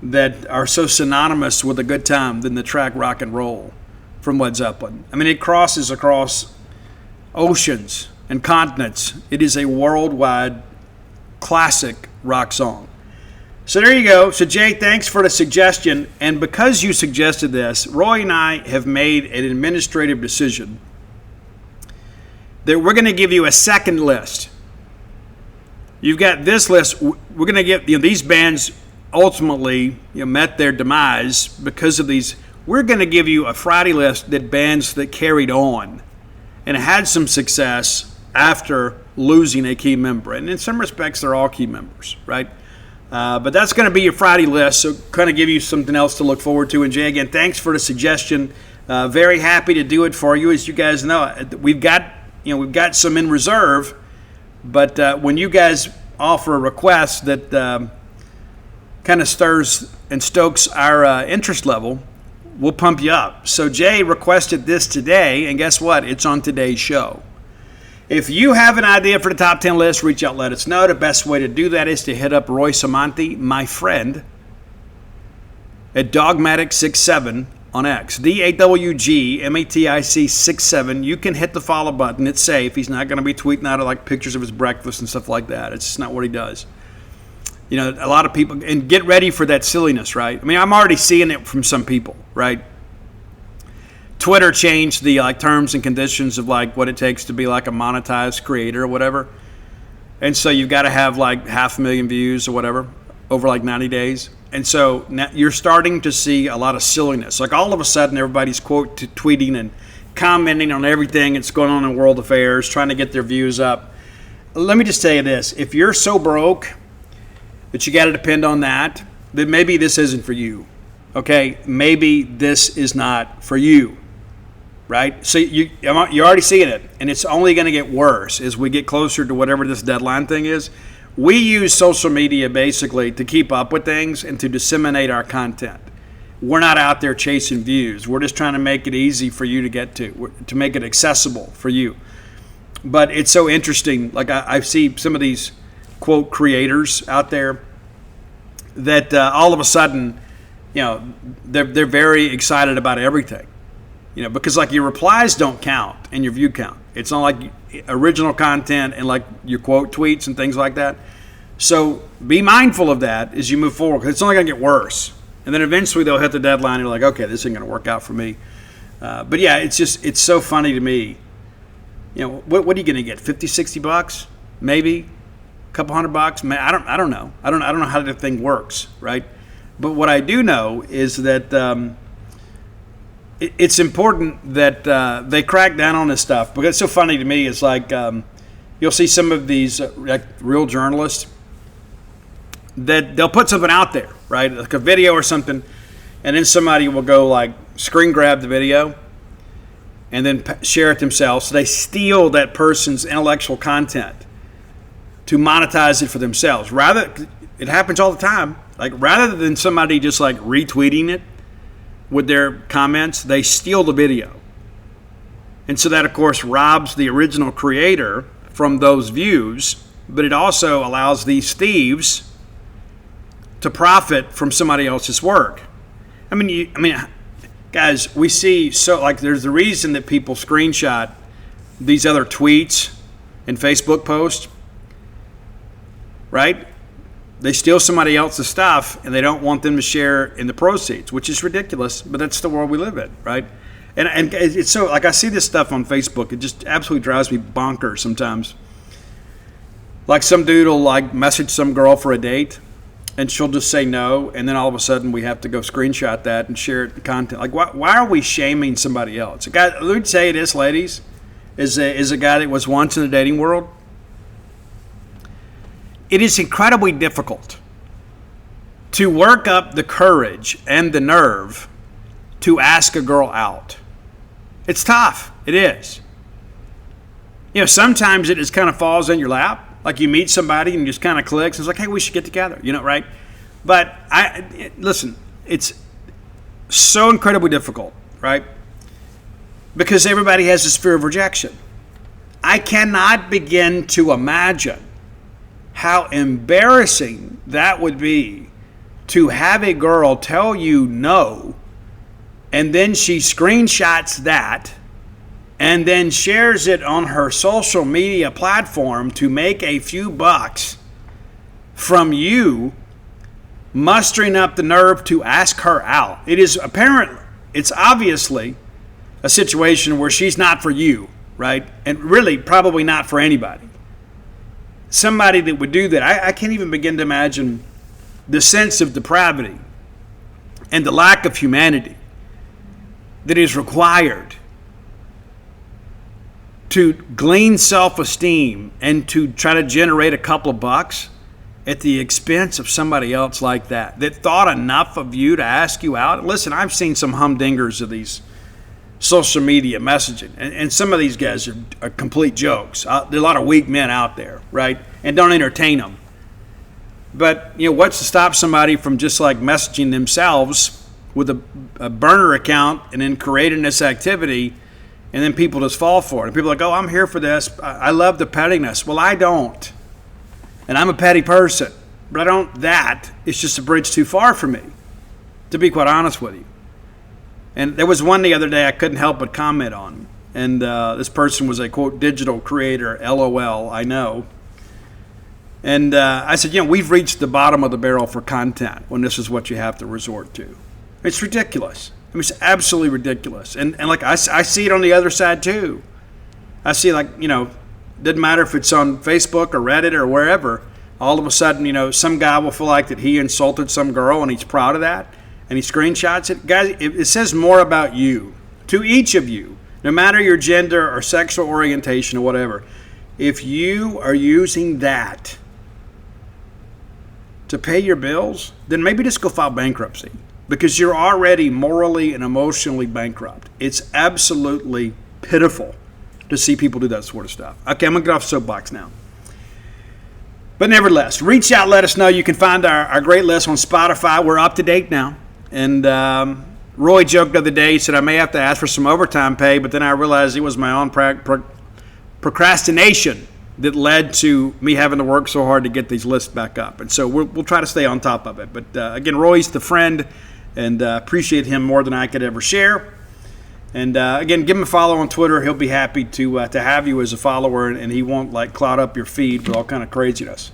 that are so synonymous with a good time than the track Rock and Roll from Led Zeppelin. I mean, it crosses across oceans and continents. It is a worldwide classic rock song. So there you go. So Jay, thanks for the suggestion. And because you suggested this, Roy and I have made an administrative decision that we're going to give you a second list. You've got this list. We're going to get these bands ultimately met their demise because of these. We're going to give you a Friday list that bands that carried on and had some success after losing a key member. And in some respects, they're all key members, right? But that's going to be your Friday list, so kind of give you something else to look forward to. And Jay, again, thanks for the suggestion. Very happy to do it for you. As you guys know, we've got some in reserve, but when you guys offer a request that kind of stirs and stokes our interest level, we'll pump you up. So Jay requested this today, and guess what? It's on today's show. If you have an idea for the top 10 list, reach out, let us know. The best way to do that is to hit up Roy Samanti, my friend, at Dogmatic67 on X. DAWGMATIC67. You can hit the follow button. It's safe. He's not going to be tweeting out like pictures of his breakfast and stuff like that. It's just not what he does. A lot of people, and get ready for that silliness, right? I mean, I'm already seeing it from some people, right? Twitter changed the terms and conditions of what it takes to be a monetized creator or whatever. And so you've got to have 500,000 views or whatever over 90 days. And so now you're starting to see a lot of silliness. All of a sudden everybody's tweeting and commenting on everything that's going on in world affairs, trying to get their views up. Let me just tell you this. If you're so broke that you got to depend on that, then maybe this isn't for you. Okay? Maybe this is not for you. Right? So you're already seeing it, and it's only going to get worse as we get closer to whatever this deadline thing is. We use social media basically to keep up with things and to disseminate our content. We're not out there chasing views. We're just trying to make it easy for you to get to make it accessible for you. But it's so interesting. I see some of these, quote, creators out there that all of a sudden, they're very excited about everything. because like your replies don't count and your view count. It's not like original content and like your quote tweets and things like that. So be mindful of that as you move forward, because it's only going to get worse. And then eventually they'll hit the deadline and you're like, okay, this ain't going to work out for me. But yeah, it's so funny to me. What are you going to get? $50-$60 maybe, a couple $100. I don't know. I don't know how the thing works, right? But what I do know is that it's important that they crack down on this stuff, because it's so funny to me. It's like you'll see some of these like real journalists that they'll put something out there, right, like a video or something, and then somebody will go like screen grab the video and then share it themselves. So they steal that person's intellectual content to monetize it for themselves. It happens all the time. Like, rather than somebody just like retweeting it with their comments, they steal the video. And so that, of course, robs the original creator from those views, but it also allows these thieves to profit from somebody else's work. I mean, guys, we see, so like there's the reason that people screenshot these other tweets and Facebook posts, right? They steal somebody else's stuff and they don't want them to share in the proceeds, which is ridiculous, but that's the world we live in, right? And it's so, like, I see this stuff on Facebook, it just absolutely drives me bonkers sometimes. Like, some dude will like message some girl for a date and she'll just say no, and then all of a sudden we have to go screenshot that and share it in content. Like, why are we shaming somebody else? A guy, let me tell you this, ladies, is a guy that was once in the dating world. It is incredibly difficult to work up the courage and the nerve to ask a girl out. It's tough. It is. Sometimes it just kind of falls in your lap. Like, you meet somebody and just kind of clicks. And it's like, hey, we should get together, right? But listen, it's so incredibly difficult, right? Because everybody has this fear of rejection. I cannot begin to imagine how embarrassing that would be to have a girl tell you no, and then she screenshots that and then shares it on her social media platform to make a few bucks from you mustering up the nerve to ask her out. It's obviously a situation where she's not for you, right? And really probably not for anybody. Somebody that would do that, I can't even begin to imagine the sense of depravity and the lack of humanity that is required to glean self-esteem and to try to generate a couple of bucks at the expense of somebody else like that thought enough of you to ask you out. Listen, I've seen some humdingers of these social media messaging, and some of these guys are complete jokes. There are a lot of weak men out there, right? And don't entertain them. But what's to stop somebody from just like messaging themselves with a burner account and then creating this activity, and then people just fall for it? And people are like, oh, I'm here for this. I love the pettiness. Well, I don't. And I'm a petty person. But I don't that. It's just a bridge too far for me, to be quite honest with you. And there was one the other day I couldn't help but comment on. And this person was a, quote, digital creator, LOL, I know. And I said, we've reached the bottom of the barrel for content when this is what you have to resort to. It's ridiculous. It's absolutely ridiculous. And like I see it on the other side too. I see, like, doesn't matter if it's on Facebook or Reddit or wherever, all of a sudden, some guy will feel like that he insulted some girl and he's proud of that and he screenshots it. Guys, it says more about you, to each of you, no matter your gender or sexual orientation or whatever. If you are using that to pay your bills, then maybe just go file bankruptcy, because you're already morally and emotionally bankrupt. It's absolutely pitiful to see people do that sort of stuff. Okay, I'm going to get off soapbox now. But nevertheless, reach out, let us know. You can find our great list on Spotify. We're up to date now. And Roy joked the other day, he said, I may have to ask for some overtime pay, but then I realized it was my own procrastination that led to me having to work so hard to get these lists back up. And so we'll try to stay on top of it. But again, Roy's the friend, and appreciate him more than I could ever share. And again, give him a follow on Twitter. He'll be happy to have you as a follower, and he won't cloud up your feed with all kind of craziness.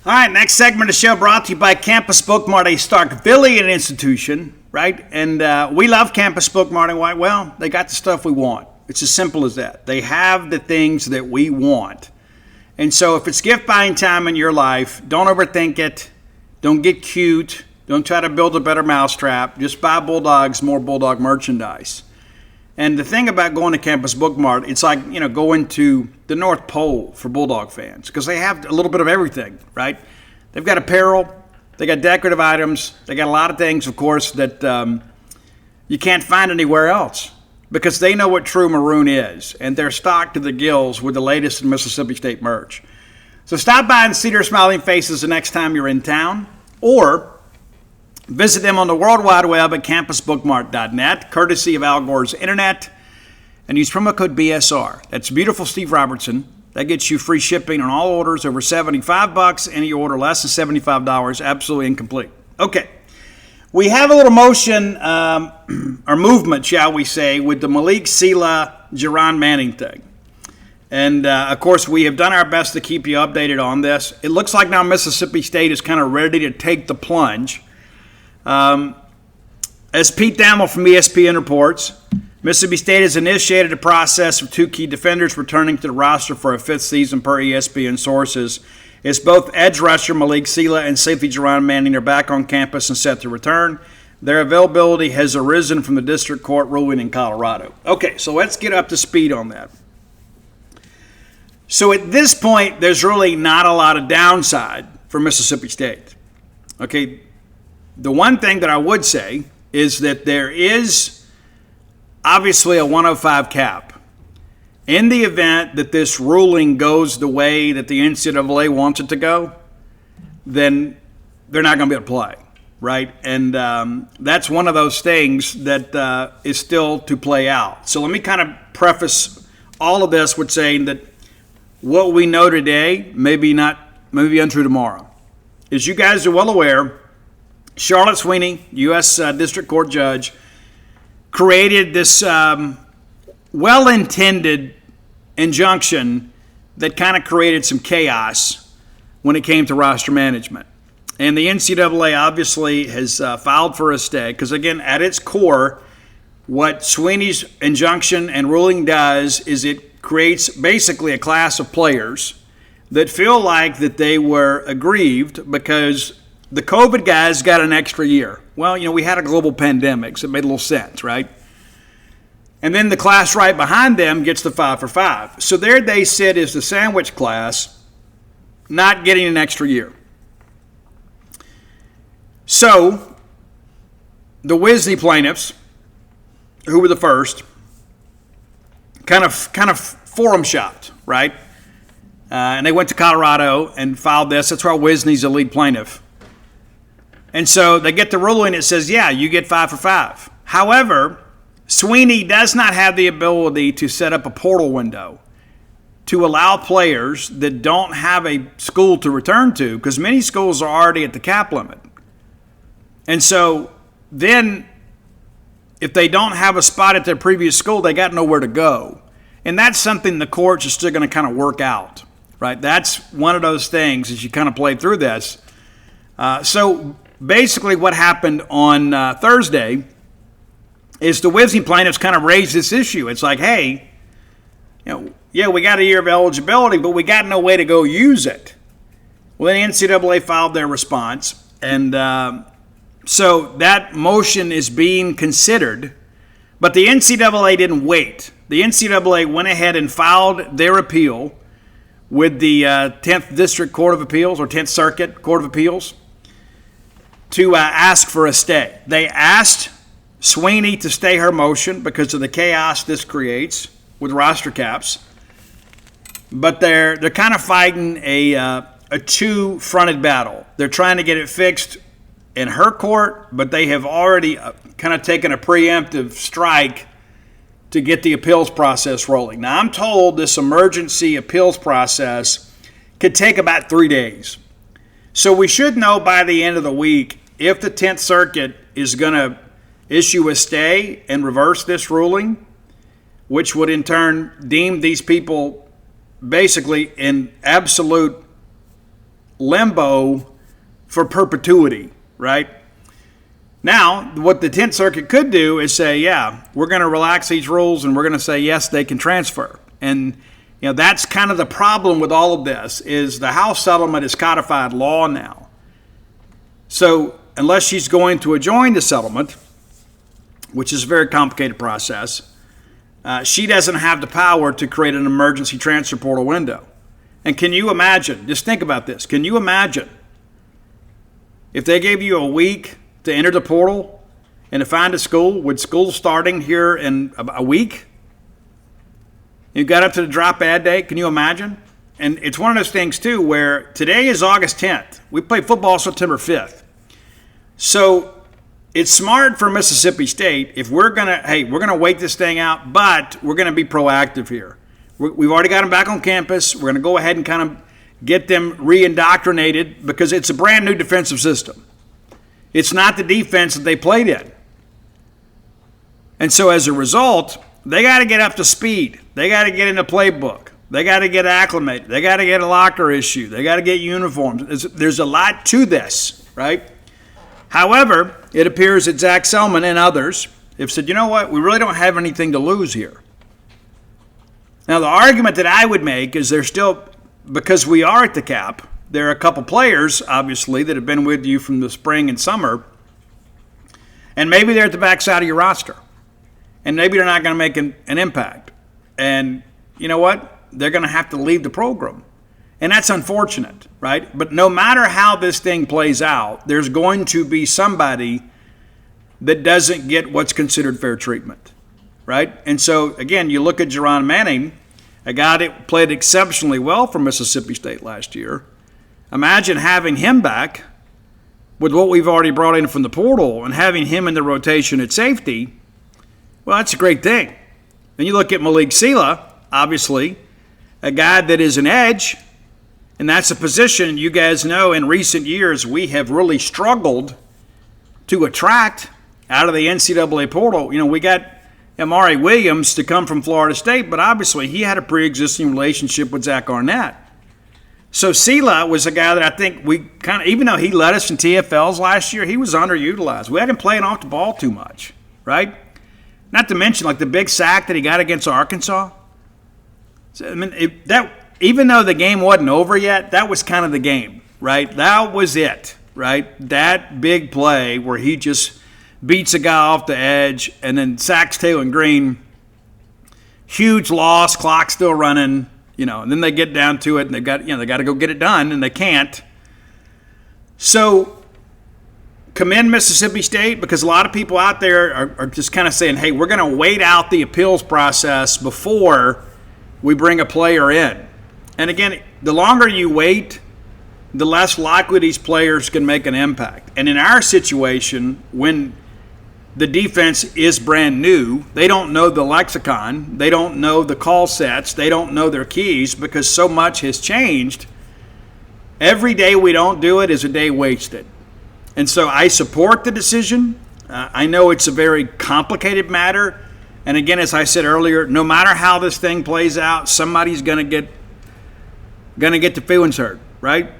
All right, next segment of the show brought to you by Campus Bookmart, a Starkvillian institution, right? And we love Campus Bookmart. And why? Well, they got the stuff we want. It's as simple as that. They have the things that we want. And so if it's gift buying time in your life, don't overthink it. Don't get cute. Don't try to build a better mousetrap. Just buy Bulldogs, more Bulldog merchandise. And the thing about going to Campus Bookmart, it's like, going to the North Pole for Bulldog fans, because they have a little bit of everything, right? They've got apparel. They got decorative items. They got a lot of things, of course, that you can't find anywhere else, because they know what true maroon is, and they're stocked to the gills with the latest in Mississippi State merch. So stop by and see their smiling faces the next time you're in town, or visit them on the World Wide Web at campusbookmart.net, courtesy of Al Gore's Internet, and use promo code BSR. That's Beautiful Steve Robertson. That gets you free shipping on all orders over $75. Any order less than $75, absolutely incomplete. Okay, we have a little motion, or movement, shall we say, with the Malick, Sylla, Jahron, Manning thing. And, of course, we have done our best to keep you updated on this. It looks like now Mississippi State is kind of ready to take the plunge. As Pete Thamel from ESPN reports, Mississippi State has initiated a process of two key defenders returning to the roster for a fifth season per ESPN sources. It's both edge rusher Malick Sylla and safety Jahron Manning are back on campus and set to return. Their availability has arisen from the district court ruling in Colorado. Okay, so let's get up to speed on that. So at this point, there's really not a lot of downside for Mississippi State. Okay, the one thing that I would say is that there is obviously a 105 cap. In the event that this ruling goes the way that the NCAA wants it to go, then they're not going to be able to play, right? And that's one of those things that is still to play out. So let me kind of preface all of this with saying that what we know today may be untrue tomorrow. As you guys are well aware, Charlotte Sweeney, U.S. District Court judge, created this well-intended injunction that kind of created some chaos when it came to roster management. And the NCAA obviously has filed for a stay because, again, at its core, what Sweeney's injunction and ruling does is it creates basically a class of players that feel like that they were aggrieved because the COVID guys got an extra year. Well, we had a global pandemic, so it made a little sense, right? And then the class right behind them gets the 5 for 5. So there they sit as the sandwich class, not getting an extra year. So the Wisney plaintiffs, who were the first, kind of forum shopped, right? And they went to Colorado and filed this. That's why Wisney's the lead plaintiff. And so they get the ruling. It says, yeah, you get 5 for 5. However, Sweeney does not have the ability to set up a portal window to allow players that don't have a school to return to, because many schools are already at the cap limit. And so then if they don't have a spot at their previous school, they got nowhere to go. And that's something the courts are still going to kind of work out, right? That's one of those things as you kind of play through this. So basically what happened on Thursday is the Wisney plaintiffs kind of raised this issue. It's like, hey, we got a year of eligibility, but we got no way to go use it. Well, the NCAA filed their response, and so that motion is being considered, but the NCAA didn't wait. The NCAA went ahead and filed their appeal with the 10th District Court of Appeals, or 10th Circuit Court of Appeals, to ask for a stay. They asked Sweeney to stay her motion because of the chaos this creates with roster caps, but they're kind of fighting a two-fronted battle. They're trying to get it fixed in her court, but they have already kind of taken a preemptive strike to get the appeals process rolling. Now, I'm told this emergency appeals process could take about 3 days. So we should know by the end of the week if the 10th Circuit is going to issue a stay and reverse this ruling, which would in turn deem these people basically in absolute limbo for perpetuity, right? Now, what the 10th Circuit could do is say, yeah, we're going to relax these rules and we're going to say, yes, they can transfer. And, that's kind of the problem with all of this is the House settlement is codified law now. So unless she's going to adjoin the settlement, which is a very complicated process, she doesn't have the power to create an emergency transfer portal window. And can you imagine, just think about this, can you imagine if they gave you a week to enter the portal and to find a school, with school starting here in a week? You got up to the drop ad date, can you imagine? And it's one of those things too where today is August 10th. We play football September 5th. So it's smart for Mississippi State if we're going to wait this thing out, but we're going to be proactive here. We've already got them back on campus. We're going to go ahead and kind of get them re-indoctrinated because it's a brand new defensive system. It's not the defense that they played in. And so as a result, they got to get up to speed. They got to get in the playbook. They got to get acclimated. They got to get a locker issue. They got to get uniforms. There's a lot to this, right? However, it appears that Zach Selman and others have said, you know what, we really don't have anything to lose here. Now, the argument that I would make is there's still, because we are at the cap, there are a couple players, obviously, that have been with you from the spring and summer, and maybe they're at the backside of your roster. And maybe they're not going to make an impact. And you know what? They're going to have to leave the program. And that's unfortunate, right? But no matter how this thing plays out, there's going to be somebody that doesn't get what's considered fair treatment, right? And so, again, you look at Jahron Manning, a guy that played exceptionally well for Mississippi State last year. Imagine having him back with what we've already brought in from the portal and having him in the rotation at safety. Well, that's a great thing. Then you look at Malick Sylla, obviously, a guy that is an edge, and that's a position you guys know in recent years we have really struggled to attract out of the NCAA portal. We got Amari Williams to come from Florida State, but obviously he had a pre-existing relationship with Zach Arnett. So Sylla was a guy that I think we kind of, even though he led us in TFLs last year, he was underutilized. We had him playing off the ball too much, right? Not to mention like the big sack that he got against Arkansas. So, I mean, even though the game wasn't over yet, that was kind of the game, right? That was it, right? That big play where he just beats a guy off the edge and then sacks Taylor Green. Huge loss, clock still running, and then they get down to it and they got to go get it done and they can't. So commend Mississippi State because a lot of people out there are just kind of saying, hey, we're going to wait out the appeals process before we bring a player in. And again, the longer you wait, the less likely these players can make an impact. And in our situation, when the defense is brand new, they don't know the lexicon, they don't know the call sets, they don't know their keys because so much has changed. Every day we don't do it is a day wasted. And so I support the decision. I know it's a very complicated matter. And again, as I said earlier, no matter how this thing plays out, somebody's going to get the feelings hurt, right?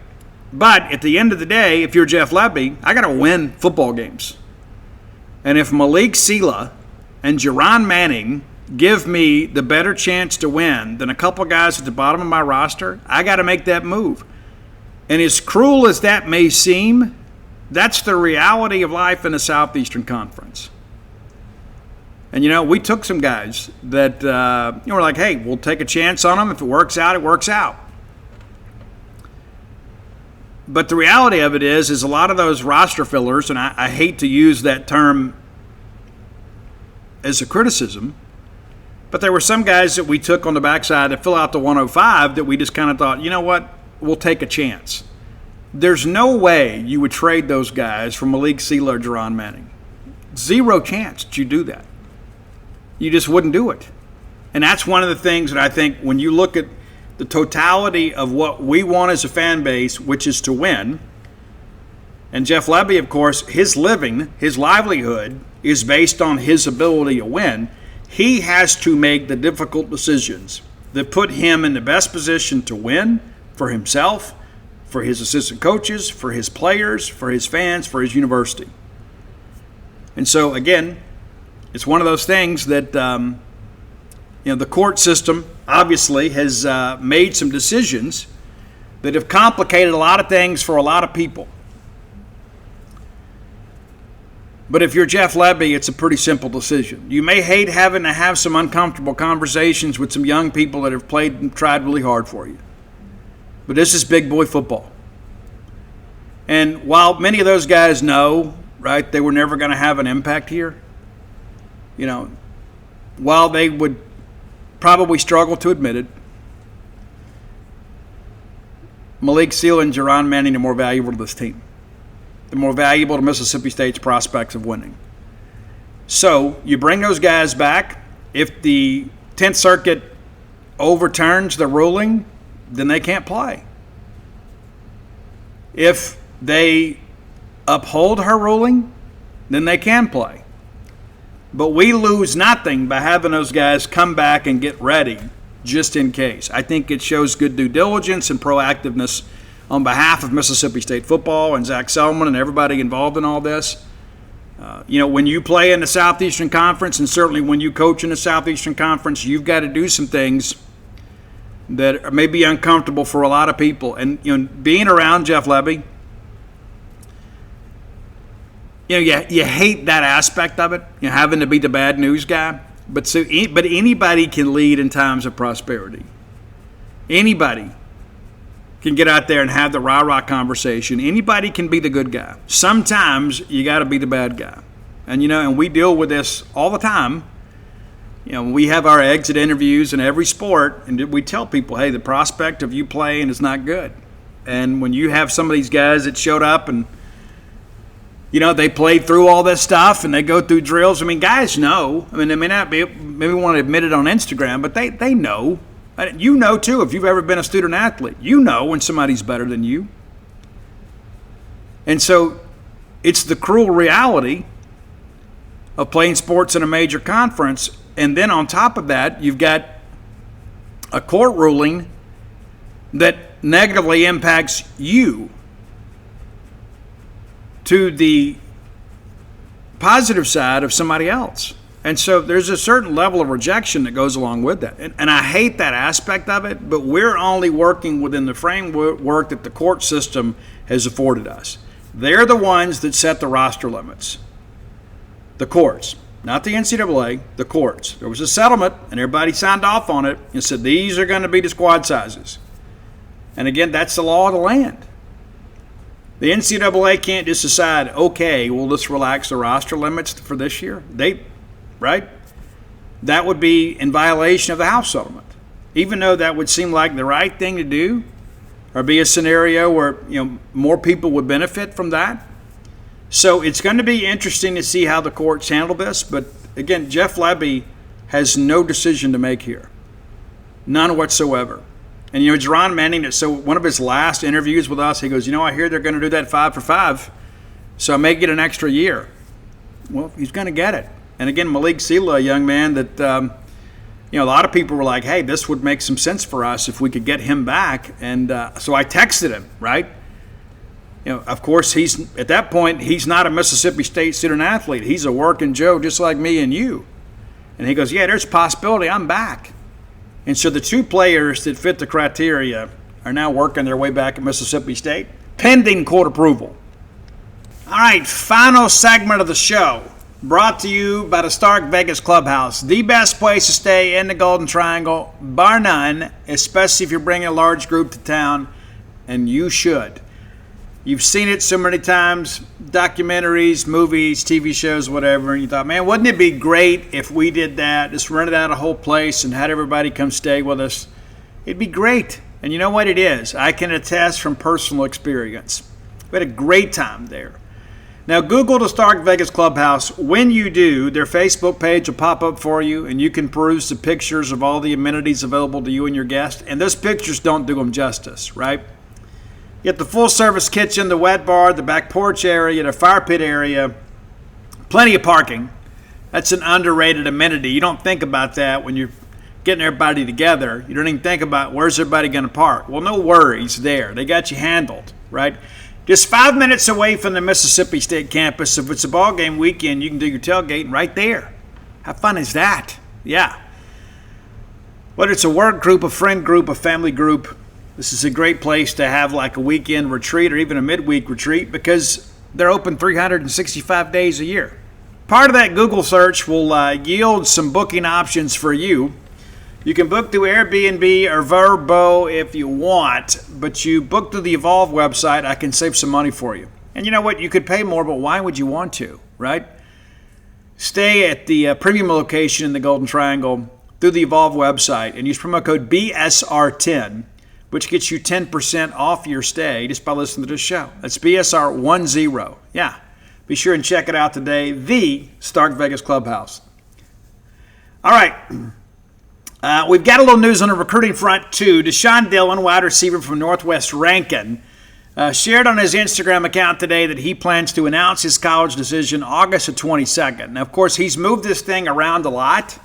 But at the end of the day, if you're Jeff Lebby, I got to win football games. And if Malick Sylla and Jahron Manning give me the better chance to win than a couple guys at the bottom of my roster, I got to make that move. And as cruel as that may seem, that's the reality of life in the Southeastern Conference. And, we took some guys that, were like, hey, we'll take a chance on them. If it works out, it works out. But the reality of it is a lot of those roster fillers, and I hate to use that term as a criticism, but there were some guys that we took on the backside that fill out the 105 that we just kind of thought, you know what, we'll take a chance. There's no way you would trade those guys for Malick Sylla or Jahron Manning. Zero chance that you do that. You just wouldn't do it. And that's one of the things that I think when you look at the totality of what we want as a fan base, which is to win, and Jeff Lebby, of course, his livelihood is based on his ability to win, he has to make the difficult decisions that put him in the best position to win for himself, for his assistant coaches, for his players, for his fans, for his university. And so, again, it's one of those things that the court system obviously has made some decisions that have complicated a lot of things for a lot of people. But if you're Jeff Lebby, it's a pretty simple decision. You may hate having to have some uncomfortable conversations with some young people that have played and tried really hard for you. But this is big boy football. And while many of those guys know, right, they were never going to have an impact here, while they would probably struggle to admit it, Malick, Sylla, and Jahron Manning are more valuable to this team. They're more valuable to Mississippi State's prospects of winning. So you bring those guys back. If the 10th Circuit overturns the ruling, then they can't play. If they uphold her ruling, then they can play. But we lose nothing by having those guys come back and get ready just in case. I think it shows good due diligence and proactiveness on behalf of Mississippi State football and Zach Selman and everybody involved in all this. When you play in the Southeastern Conference, and certainly when you coach in the Southeastern Conference, you've got to do some things that may be uncomfortable for a lot of people. And being around Jeff Lebby, you hate that aspect of it, having to be the bad news guy. But anybody can lead in times of prosperity. Anybody can get out there and have the rah-rah conversation. Anybody can be the good guy. Sometimes you got to be the bad guy. And we deal with this all the time. We have our exit interviews in every sport, and we tell people, hey, the prospect of you playing is not good. And when you have some of these guys that showed up and they played through all this stuff and they go through drills. Guys know. They may not be, maybe want to admit it on Instagram, but they know. You know, too, if you've ever been a student athlete. You know when somebody's better than you. And so it's the cruel reality of playing sports in a major conference. And then on top of that, you've got a court ruling that negatively impacts you to the positive side of somebody else. And so there's a certain level of rejection that goes along with that. And I hate that aspect of it, but we're only working within the framework that the court system has afforded us. They're the ones that set the roster limits. The courts, not the NCAA, the courts. There was a settlement, and everybody signed off on it and said these are going to be the squad sizes. And again, that's the law of the land. The NCAA can't just decide, okay, well, let's relax the roster limits for this year. Right? That would be in violation of the House settlement. Even though that would seem like the right thing to do, or be a scenario where more people would benefit from that. So it's going to be interesting to see how the courts handle this. But again, Jeff Lebby has no decision to make here, none whatsoever. And Jahron Manning, so one of his last interviews with us, he goes, I hear they're going to do that 5 for 5, so I may get an extra year. Well, he's going to get it. And again, Malick Sylla, a young man that, a lot of people were like, hey, this would make some sense for us if we could get him back. And so I texted him, right? Of course, at that point, he's not a Mississippi State student athlete. He's a working Joe just like me and you. And he goes, yeah, there's a possibility I'm back. And so the two players that fit the criteria are now working their way back at Mississippi State, pending court approval. All right, final segment of the show. Brought to you by the Stark Vegas Clubhouse, the best place to stay in the Golden Triangle, bar none, especially if you're bringing a large group to town, and you should. You've seen it so many times, documentaries, movies, TV shows, whatever, and you thought, man, wouldn't it be great if we did that, just rented out a whole place and had everybody come stay with us? It'd be great. And you know what it is? I can attest from personal experience. We had a great time there. Now, Google the Stark Vegas Clubhouse. When you do, their Facebook page will pop up for you, and you can peruse the pictures of all the amenities available to you and your guests. And those pictures don't do them justice, right? You get the full-service kitchen, the wet bar, the back porch area, the fire pit area, Plenty of parking. That's an underrated amenity. You don't think about that when you're getting everybody together. You don't even think about where's everybody going to park. Well, no worries there. They got you handled, right? Just 5 minutes away from the Mississippi State campus. If it's a ball game weekend, you can do your tailgating right there. How fun is that? Yeah. Whether it's a work group, a friend group, a family group, this is a great place to have like a weekend retreat or even a midweek retreat because they're open 365 days a year. Part of that Google search will yield some booking options for you. You can book through Airbnb or Vrbo if you want, but you book through the Evolve website, I can save some money for you. And you know what? You could pay more, but why would you want to, right? Stay at the premium location in the Golden Triangle through the Evolve website and use promo code BSR10, which gets you 10% off your stay just by listening to this show. That's BSR10. Yeah. Be sure and check it out today, the Stark Vegas Clubhouse. All right. We've got a little news on the recruiting front, too. Deshaun Dillon, wide receiver from Northwest Rankin, shared on his Instagram account today that he plans to announce his college decision August the 22nd. Now, of course, he's moved this thing around a lot.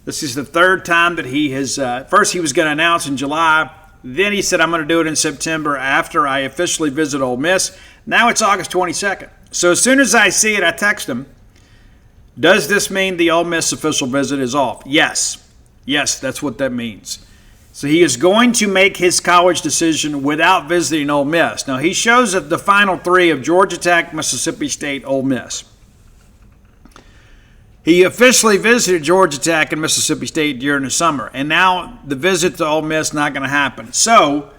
This is the third time that he has first he was going to announce in July. Then he said, I'm going to do it in September after I officially visit Ole Miss. Now it's August 22nd. So as soon as I see it, I text him, does this mean the Ole Miss official visit is off? Yes. Yes, that's what that means. So he is going to make his college decision without visiting Ole Miss. Now, he shows at the final three of Georgia Tech, Mississippi State, Ole Miss. He officially visited Georgia Tech and Mississippi State during the summer, and now the visit to Ole Miss is not going to happen. So,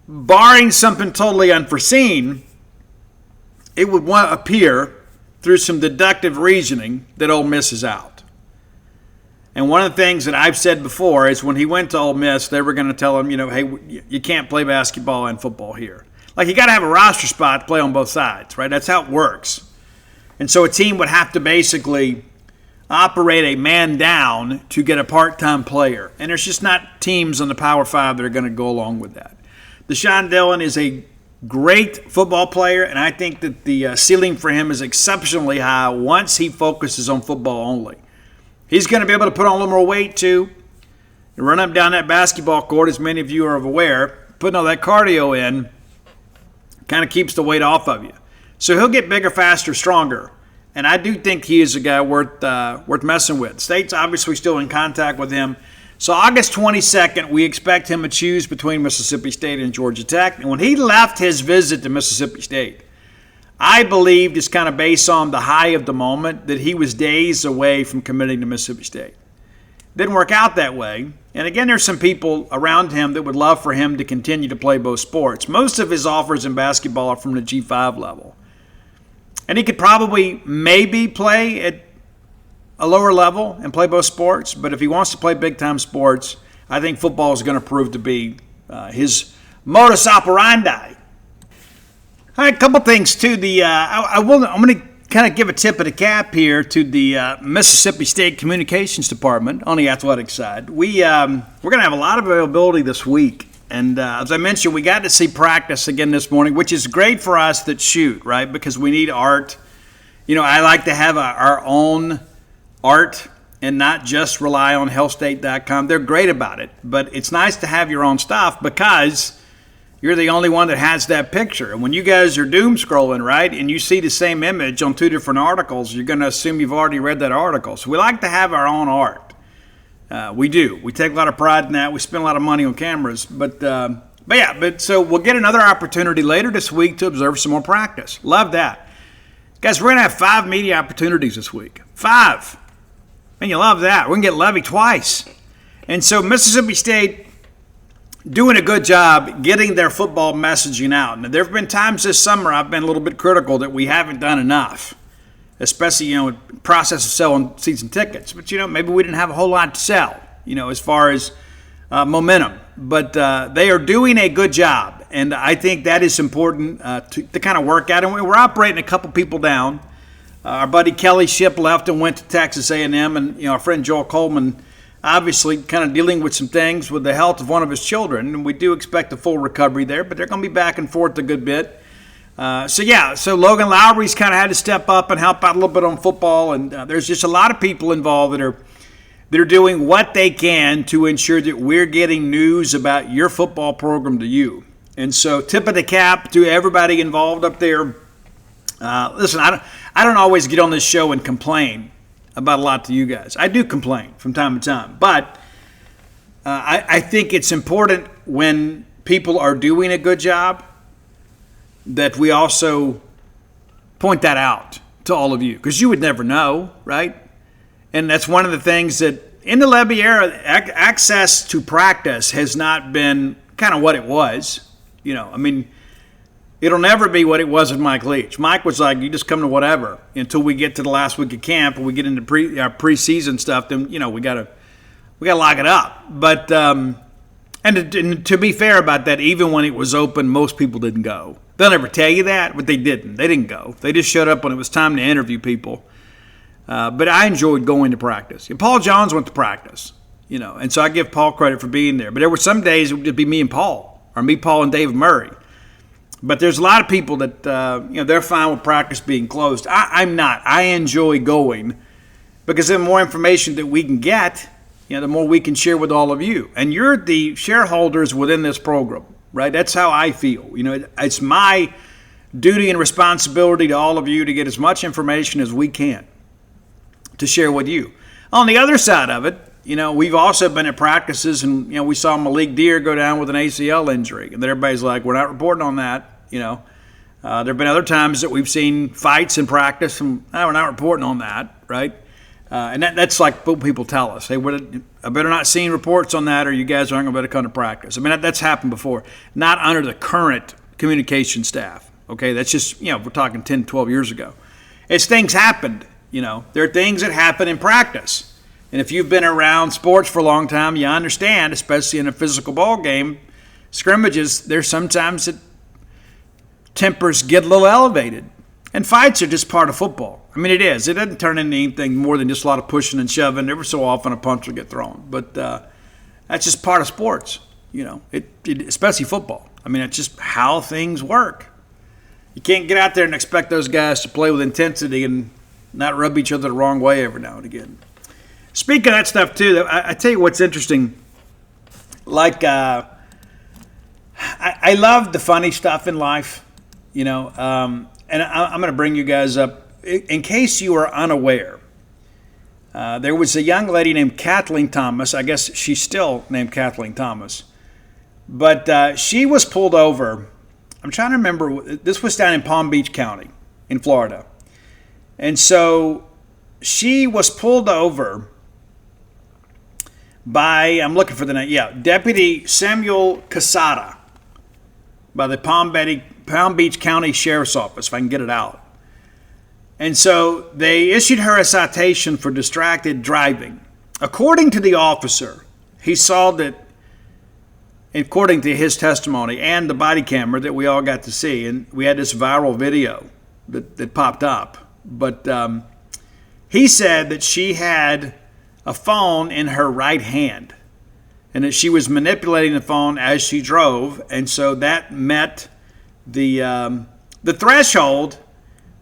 barring something totally unforeseen, it would appear through some deductive reasoning that Ole Miss is out. And one of the things that I've said before is when he went to Ole Miss, they were going to tell him, hey, you can't play basketball and football here. Like, you got to have a roster spot to play on both sides, right? That's how it works. And so a team would have to basically operate a man down to get a part-time player. And there's just not teams on the Power 5 that are going to go along with that. Deshaun Dillon is a great football player, and I think that the ceiling for him is exceptionally high once he focuses on football only. He's going to be able to put on a little more weight, too, and run up and down that basketball court, as many of you are aware. Putting all that cardio in kind of keeps the weight off of you. So he'll get bigger, faster, stronger. And I do think he is a guy worth messing with. State's obviously still in contact with him. So August 22nd, we expect him to choose between Mississippi State and Georgia Tech. And when he left his visit to Mississippi State, I believe, just kind of based on the high of the moment, that he was days away from committing to Mississippi State. Didn't work out that way. And again, there's some people around him that would love for him to continue to play both sports. Most of his offers in basketball are from the G5 level. And he could probably maybe play at a lower level and play both sports. But if he wants to play big-time sports, I think football is going to prove to be his modus operandi. All right, a couple things too. I'm going to kind of give a tip of the cap here to the Mississippi State Communications Department on the athletic side. We're going to have a lot of availability this week, and as I mentioned, we got to see practice again this morning, which is great for us that shoot, right? Because we need art. I like to have our own art and not just rely on hellstate.com. They're great about it, but it's nice to have your own stuff because you're the only one that has that picture. And when you guys are doom scrolling, right, and you see the same image on two different articles, you're going to assume you've already read that article. So we like to have our own art. We do. We take a lot of pride in that. We spend a lot of money on cameras. But so we'll get another opportunity later this week to observe some more practice. Love that. Guys, we're going to have 5 media opportunities this week. 5. Man, you love that. We're going to get Levy twice. And so Mississippi State doing a good job getting their football messaging out. Now, there have been times this summer I've been a little bit critical that we haven't done enough, especially, in the process of selling season tickets. But, maybe we didn't have a whole lot to sell, as far as momentum. But they are doing a good job, and I think that is important to kind of work out. And we're operating a couple people down. Our buddy Kelly Shipp left and went to Texas A&M, and, our friend Joel Coleman obviously kind of dealing with some things with the health of one of his children, and we do expect a full recovery there, but they're going to be back and forth a good bit. So Logan Lowry's kind of had to step up and help out a little bit on football, and there's just a lot of people involved that are doing what they can to ensure that we're getting news about your football program to you. And so, tip of the cap to everybody involved up there. Listen, I don't always get on this show and complain about a lot to you guys. I do complain from time to time, but I think it's important when people are doing a good job that we also point that out to all of you, because you would never know, right? And that's one of the things that in the Levy era, access to practice has not been kind of what it was. It'll never be what it was with Mike Leach. Mike was like, you just come to whatever until we get to the last week of camp and we get into our preseason stuff. Then we gotta lock it up. But and to be fair about that, even when it was open, most people didn't go. They'll never tell you that, but they didn't. They didn't go. They just showed up when it was time to interview people. But I enjoyed going to practice. And Paul Johns went to practice, and so I give Paul credit for being there. But there were some days it would be me and Paul, or me, Paul, and David Murray. But there's a lot of people that, they're fine with practice being closed. I'm not. I enjoy going because the more information that we can get, the more we can share with all of you. And you're the shareholders within this program, right? That's how I feel. It's my duty and responsibility to all of you to get as much information as we can to share with you. On the other side of it, we've also been at practices and, we saw Malick Deer go down with an ACL injury. And then everybody's like, we're not reporting on that. There have been other times that we've seen fights in practice and we're not reporting on that, right? And that's like what people tell us. Hey, I better not see reports on that or you guys aren't going to come to practice. That's happened before. Not under the current communication staff, okay? That's just, we're talking 10, 12 years ago. As things happened, there are things that happen in practice. And if you've been around sports for a long time, you understand, especially in a physical ball game, scrimmages, there's sometimes that tempers get a little elevated. And fights are just part of football. It is. It doesn't turn into anything more than just a lot of pushing and shoving. Every so often a punch will get thrown. But that's just part of sports, especially football. It's just how things work. You can't get out there and expect those guys to play with intensity and not rub each other the wrong way every now and again. Speaking of that stuff, too, I tell you what's interesting. Like, I love the funny stuff in life, and I'm going to bring you guys up. In case you are unaware, there was a young lady named Kathleen Thomas. I guess she's still named Kathleen Thomas. But she was pulled over. I'm trying to remember. This was down in Palm Beach County in Florida. And so she was pulled over by, I'm looking for the name, Deputy Samuel Casada by the Palm Beach County Sheriff's Office, if I can get it out. And so they issued her a citation for distracted driving. According to the officer, he saw that, according to his testimony and the body camera that we all got to see, and we had this viral video that popped up, but he said that she had a phone in her right hand and that she was manipulating the phone as she drove, and so that met the threshold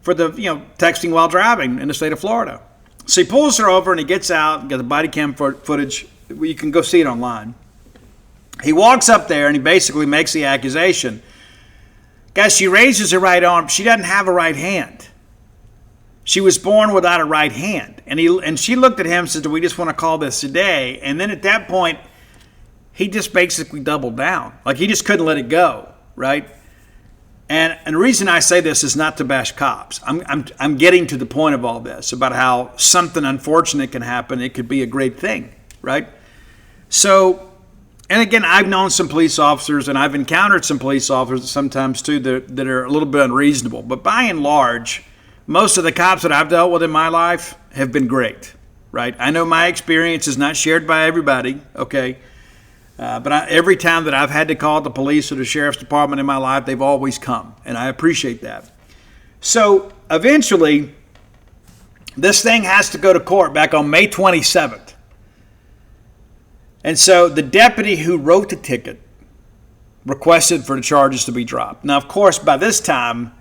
for the texting while driving in the state of Florida. So he pulls her over and he gets out and got the body cam footage. You can go see it online. He walks up there and he basically makes the accusation. Guys, she raises her right arm. She doesn't have a right hand. She was born without a right hand. And she looked at him and said, do we just want to call this a day? And then at that point, he just basically doubled down. Like he just couldn't let it go, right? And the reason I say this is not to bash cops. I'm getting to the point of all this about how something unfortunate can happen. It could be a great thing, right? So, and again, I've known some police officers and I've encountered some police officers sometimes too that are a little bit unreasonable. But by and large, most of the cops that I've dealt with in my life have been great, right? I know my experience is not shared by everybody, okay? But every time that I've had to call the police or the sheriff's department in my life, they've always come, and I appreciate that. So eventually, this thing has to go to court back on May 27th. And so the deputy who wrote the ticket requested for the charges to be dropped. Now, of course, by this time,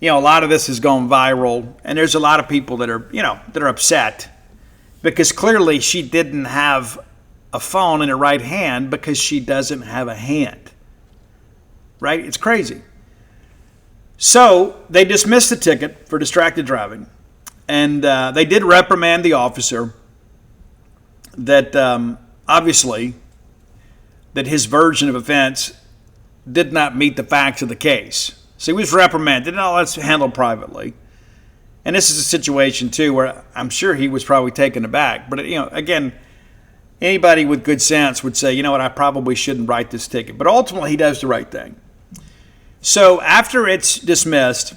a lot of this has gone viral, and there's a lot of people that are upset because clearly she didn't have a phone in her right hand because she doesn't have a hand. Right? It's crazy. So they dismissed the ticket for distracted driving, and they did reprimand the officer that obviously that his version of events did not meet the facts of the case. So he was reprimanded. No, that's handled privately. And this is a situation, too, where I'm sure he was probably taken aback. But, again, anybody with good sense would say, you know what, I probably shouldn't write this ticket. But ultimately, he does the right thing. So after it's dismissed,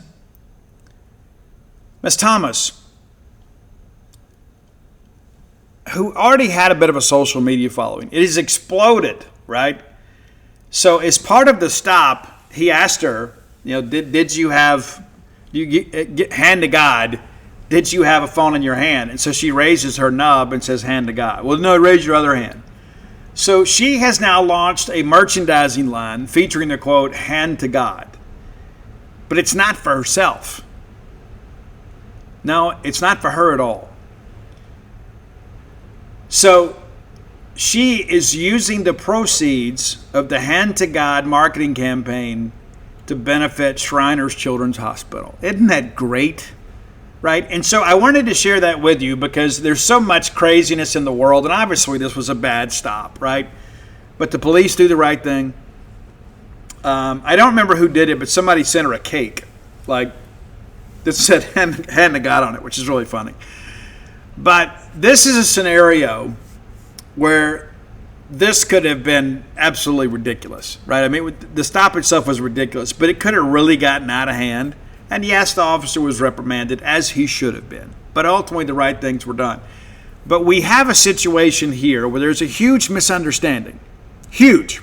Ms. Thomas, who already had a bit of a social media following, it has exploded, right? So as part of the stop, he asked her, did you have, hand to God, did you have a phone in your hand? And so she raises her nub and says, hand to God. Well, no, raise your other hand. So she has now launched a merchandising line featuring the quote, hand to God. But it's not for herself. No, it's not for her at all. So she is using the proceeds of the Hand to God marketing campaign to benefit Shriners Children's Hospital. Isn't that great? Right? And so I wanted to share that with you because there's so much craziness in the world, and obviously this was a bad stop, right? But the police do the right thing. I don't remember who did it, but somebody sent her a cake, like that said hand to God on it, which is really funny. But this is a scenario where this could have been absolutely ridiculous, right? I mean, the stop itself was ridiculous, but it could have really gotten out of hand. And yes, the officer was reprimanded, as he should have been. But ultimately, the right things were done. But we have a situation here where there's a huge misunderstanding. Huge.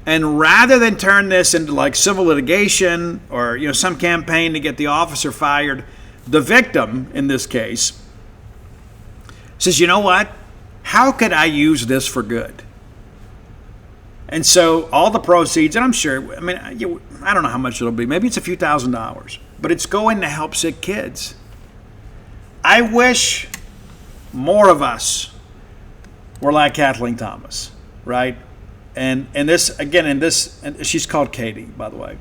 And rather than turn this into like civil litigation or some campaign to get the officer fired, the victim in this case says, you know what? How could I use this for good? And so all the proceeds, and I'm sure, I don't know how much it'll be. Maybe it's a few $1,000s, but it's going to help sick kids. I wish more of us were like Kathleen Thomas, right? And this, again, and she's called Katie, by the way.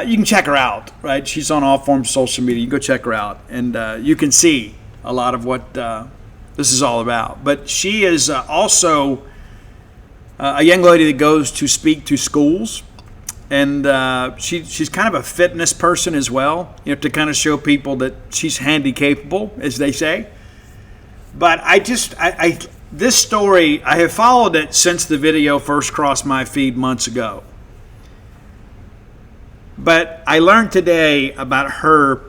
You can check her out, right? She's on all forms of social media. You can go check her out, and you can see a lot of what this is all about. But she is also a young lady that goes to speak to schools, and she's kind of a fitness person as well, to kind of show people that she's handy capable, as they say. But this story, I have followed it since the video first crossed my feed months ago. But I learned today about her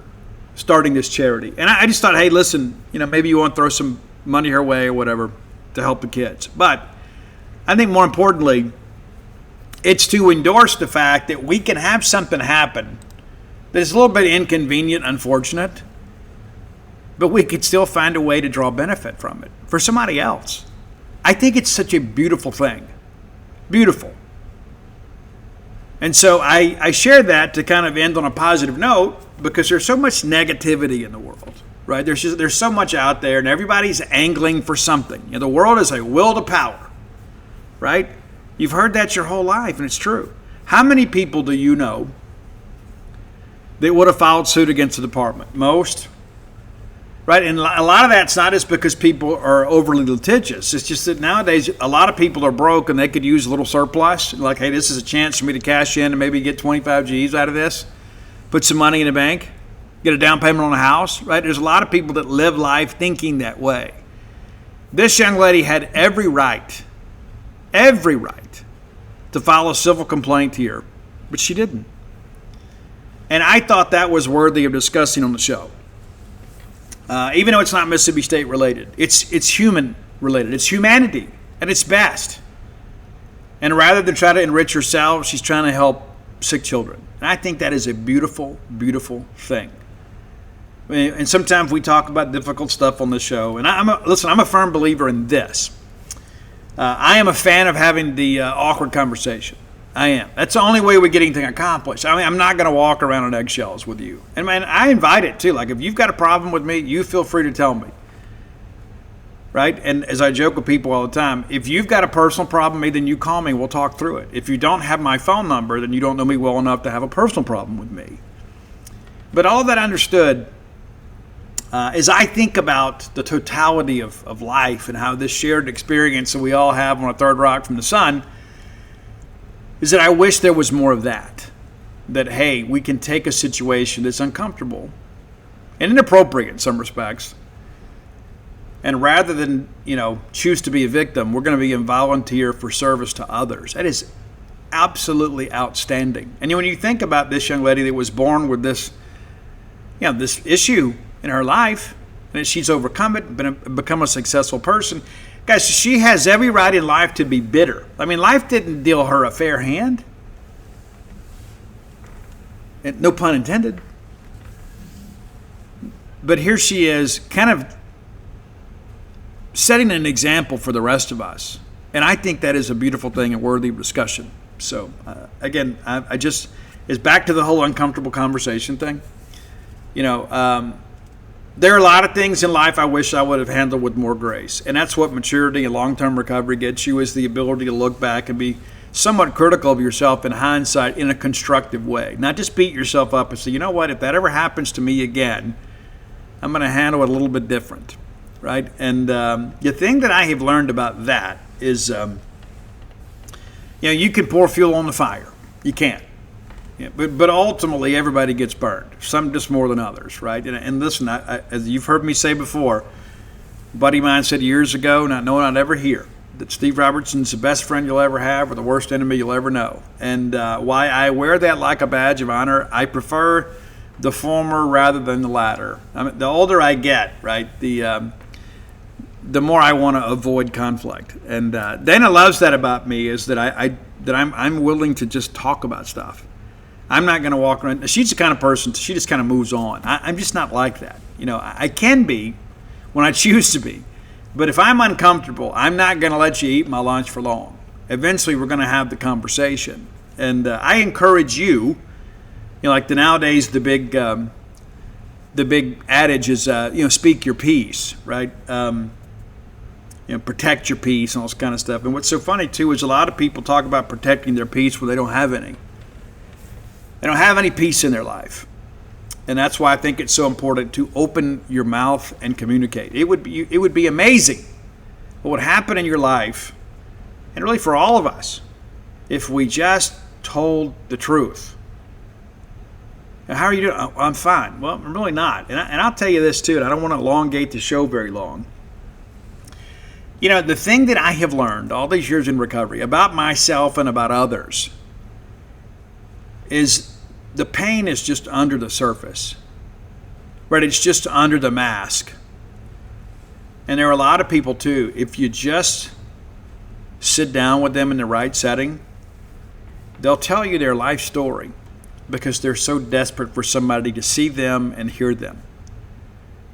starting this charity, and I just thought, hey, listen, maybe you want to throw some money her way or whatever to help the kids. But I think more importantly, it's to endorse the fact that we can have something happen that is a little bit inconvenient, unfortunate, but we could still find a way to draw benefit from it for somebody else. I think it's such a beautiful thing. Beautiful. And so I share that to kind of end on a positive note because there's so much negativity in the world, right? There's so much out there, and everybody's angling for something. The world is a will to power. Right? You've heard that your whole life, and it's true. How many people do you know that would have filed suit against the department? Most. Right? And a lot of that's not just because people are overly litigious. It's just that nowadays a lot of people are broke and they could use a little surplus. Like, hey, this is a chance for me to cash in and maybe get 25 G's out of this. Put some money in the bank. Get a down payment on a house. Right? There's a lot of people that live life thinking that way. This young lady had every right to file a civil complaint here, but she didn't. And I thought that was worthy of discussing on the show. Even though it's not Mississippi State related, it's human related. It's humanity at its best. And rather than try to enrich herself, she's trying to help sick children. And I think that is a beautiful, beautiful thing. And sometimes we talk about difficult stuff on the show. And I'm a firm believer in this. I am a fan of having the awkward conversation. I am. That's the only way we get anything accomplished. I mean, I'm not going to walk around on eggshells with you. And man, I invite it too. Like if you've got a problem with me, you feel free to tell me. Right? And as I joke with people all the time, if you've got a personal problem with me, then you call me. We'll talk through it. If you don't have my phone number, then you don't know me well enough to have a personal problem with me. But all that understood, as I think about the totality of life and how this shared experience that we all have on a third rock from the sun, is that I wish there was more of that. That, hey, we can take a situation that's uncomfortable and inappropriate in some respects, and rather than, choose to be a victim, we're going to be a volunteer for service to others. That is absolutely outstanding. And when you think about this young lady that was born with this, this issue in her life, and she's overcome it, become a successful person, guys, she has every right in life to be bitter. I mean, life didn't deal her a fair hand. And no pun intended. But here she is, kind of setting an example for the rest of us. And I think that is a beautiful thing and worthy of discussion. So, again, it's back to the whole uncomfortable conversation thing. There are a lot of things in life I wish I would have handled with more grace. And that's what maturity and long-term recovery gets you, is the ability to look back and be somewhat critical of yourself in hindsight in a constructive way. Not just beat yourself up and say, you know what, if that ever happens to me again, I'm going to handle it a little bit different, right? And the thing that I have learned about that is, you can pour fuel on the fire. You can't. Yeah, but ultimately, everybody gets burned. Some just more than others, right? And listen, as you've heard me say before, a buddy of mine said years ago, not knowing I'd ever hear, that Steve Robertson's the best friend you'll ever have or the worst enemy you'll ever know. And why I wear that like a badge of honor, I prefer the former rather than the latter. I mean, the older I get, right, the more I want to avoid conflict. And Dana loves that about me, is that I'm willing to just talk about stuff. I'm not going to walk around. She's the kind of person, she just kind of moves on. I'm just not like that. I can be when I choose to be. But if I'm uncomfortable, I'm not going to let you eat my lunch for long. Eventually, we're going to have the conversation. And I encourage you, like nowadays, the big adage is, speak your piece, right? Protect your peace and all this kind of stuff. And what's so funny, too, is a lot of people talk about protecting their peace when they don't have any. They don't have any peace in their life. And that's why I think it's so important to open your mouth and communicate. It would be amazing what would happen in your life, and really for all of us, if we just told the truth. Now, how are you doing? Oh, I'm fine. Well, I'm really not. And I'll tell you this, too, and I don't want to elongate the show very long. The thing that I have learned all these years in recovery about myself and about others is the pain is just under the surface, right? It's just under the mask. And there are a lot of people too, if you just sit down with them in the right setting, they'll tell you their life story because they're so desperate for somebody to see them and hear them.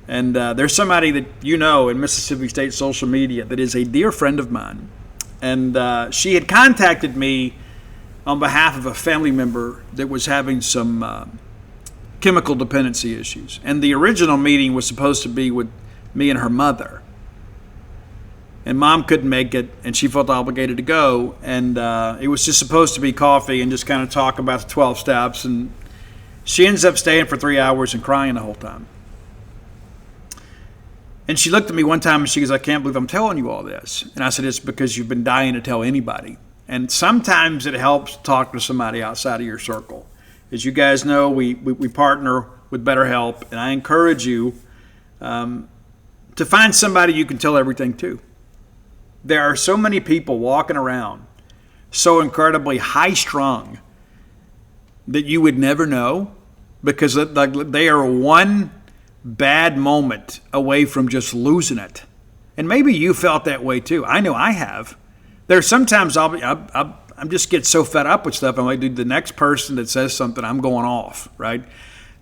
And there's somebody that in Mississippi State social media that is a dear friend of mine. And she had contacted me on behalf of a family member that was having some chemical dependency issues. And the original meeting was supposed to be with me and her mother. And Mom couldn't make it, and she felt obligated to go. And it was just supposed to be coffee and just kind of talk about the 12 steps. And she ends up staying for 3 hours and crying the whole time. And she looked at me one time and she goes, I can't believe I'm telling you all this. And I said, it's because you've been dying to tell anybody. And sometimes it helps to talk to somebody outside of your circle. As you guys know, we partner with BetterHelp, and I encourage you to find somebody you can tell everything to. There are so many people walking around so incredibly high-strung that you would never know because they are one bad moment away from just losing it. And maybe you felt that way too. I know I have. There's sometimes I'm just get so fed up with stuff. I'm like, dude, the next person that says something, I'm going off, right?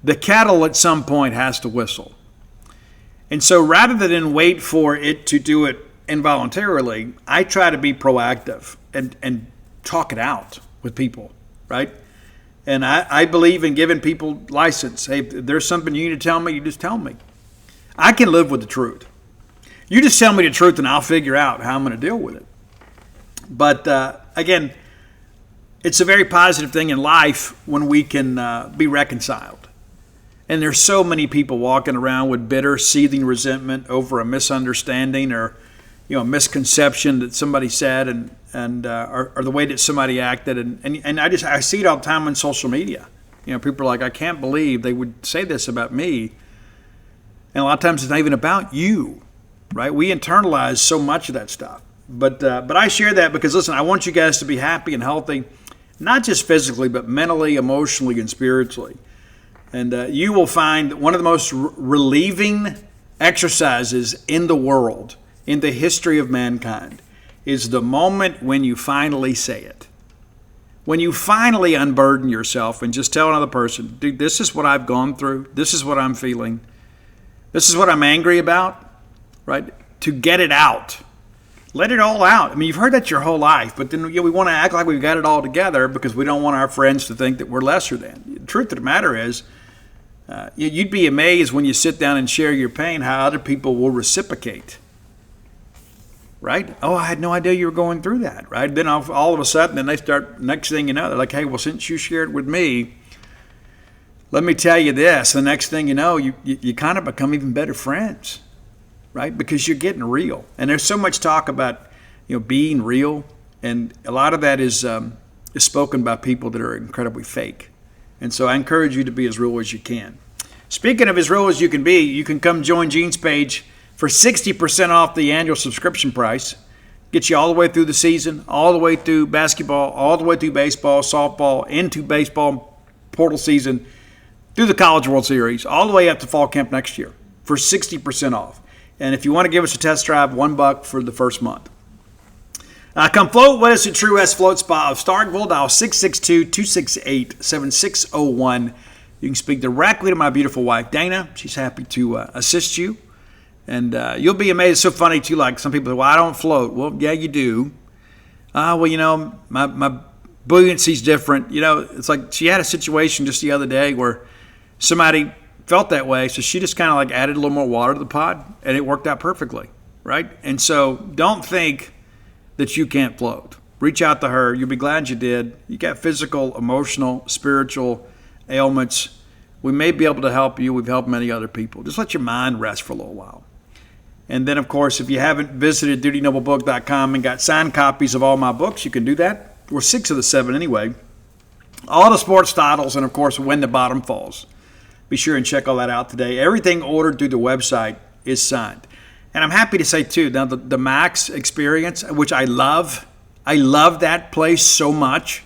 The kettle at some point has to whistle. And so rather than wait for it to do it involuntarily, I try to be proactive and talk it out. with people, right? And I believe in giving people license. Hey, if there's something you need to tell me, you just tell me. I can live with the truth. You just tell me the truth and I'll figure out how I'm going to deal with it. But again, it's a very positive thing in life when we can be reconciled. And there's so many people walking around with bitter, seething resentment over a misunderstanding or a misconception that somebody said or the way that somebody acted. And I see it all the time on social media. People are like, I can't believe they would say this about me. And a lot of times it's not even about you, right? We internalize so much of that stuff. But I share that because, listen, I want you guys to be happy and healthy, not just physically, but mentally, emotionally, and spiritually. And you will find that one of the most relieving exercises in the world, in the history of mankind, is the moment when you finally say it. When you finally unburden yourself and just tell another person, dude, this is what I've gone through. This is what I'm feeling. This is what I'm angry about, right? To get it out. Let it all out. I mean, you've heard that your whole life, but then we want to act like we've got it all together because we don't want our friends to think that we're lesser than. The truth of the matter is, you'd be amazed when you sit down and share your pain how other people will reciprocate. Right? Oh, I had no idea you were going through that. Right? Then all of a sudden, then they start, next thing you know, they're like, hey, well, since you shared with me, let me tell you this. The next thing you know, you kind of become even better friends. Right? Because you're getting real. And there's so much talk about, being real. And a lot of that is spoken by people that are incredibly fake. And so I encourage you to be as real as you can. Speaking of as real as you can be, you can come join Gene's page for 60% off the annual subscription price. Gets you all the way through the season, all the way through basketball, all the way through baseball, softball, into baseball portal season, through the College World Series, all the way up to fall camp next year for 60% off. And if you want to give us a test drive, $1 for the first month. Come float with us at True West Float Spa of Starkville. Dial 662-268-7601. You can speak directly to my beautiful wife, Dana. She's happy to assist you. And you'll be amazed. It's so funny, too. Like some people say, well, I don't float. Well, yeah, you do. My buoyancy's different. It's like she had a situation just the other day where somebody felt that way, so she just kind of like added a little more water to the pot, and it worked out perfectly, right? And so don't think that you can't float. Reach out to her. You'll be glad you did. You got physical, emotional, spiritual ailments. We may be able to help you. We've helped many other people. Just let your mind rest for a little while. And then, of course, if you haven't visited DutyNobleBook.com and got signed copies of all my books, you can do that. Or 6 of the 7 anyway. All the sports titles, and, of course, When the Bottom Falls. Be sure and check all that out today. Everything ordered through the website is signed. And I'm happy to say, too, now the Max experience, which I love that place so much,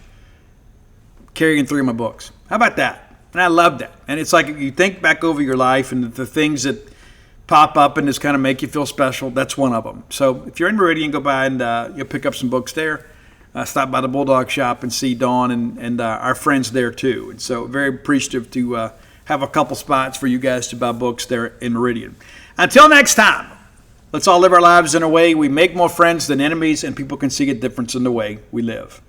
carrying 3 of my books. How about that? And I love that. And it's like you think back over your life and the things that pop up and just kind of make you feel special, that's one of them. So if you're in Meridian, go by and you'll pick up some books there. Stop by the Bulldog shop and see Dawn and our friends there, too. And so very appreciative to have a couple spots for you guys to buy books there in Meridian. Until next time, let's all live our lives in a way we make more friends than enemies, and people can see a difference in the way we live.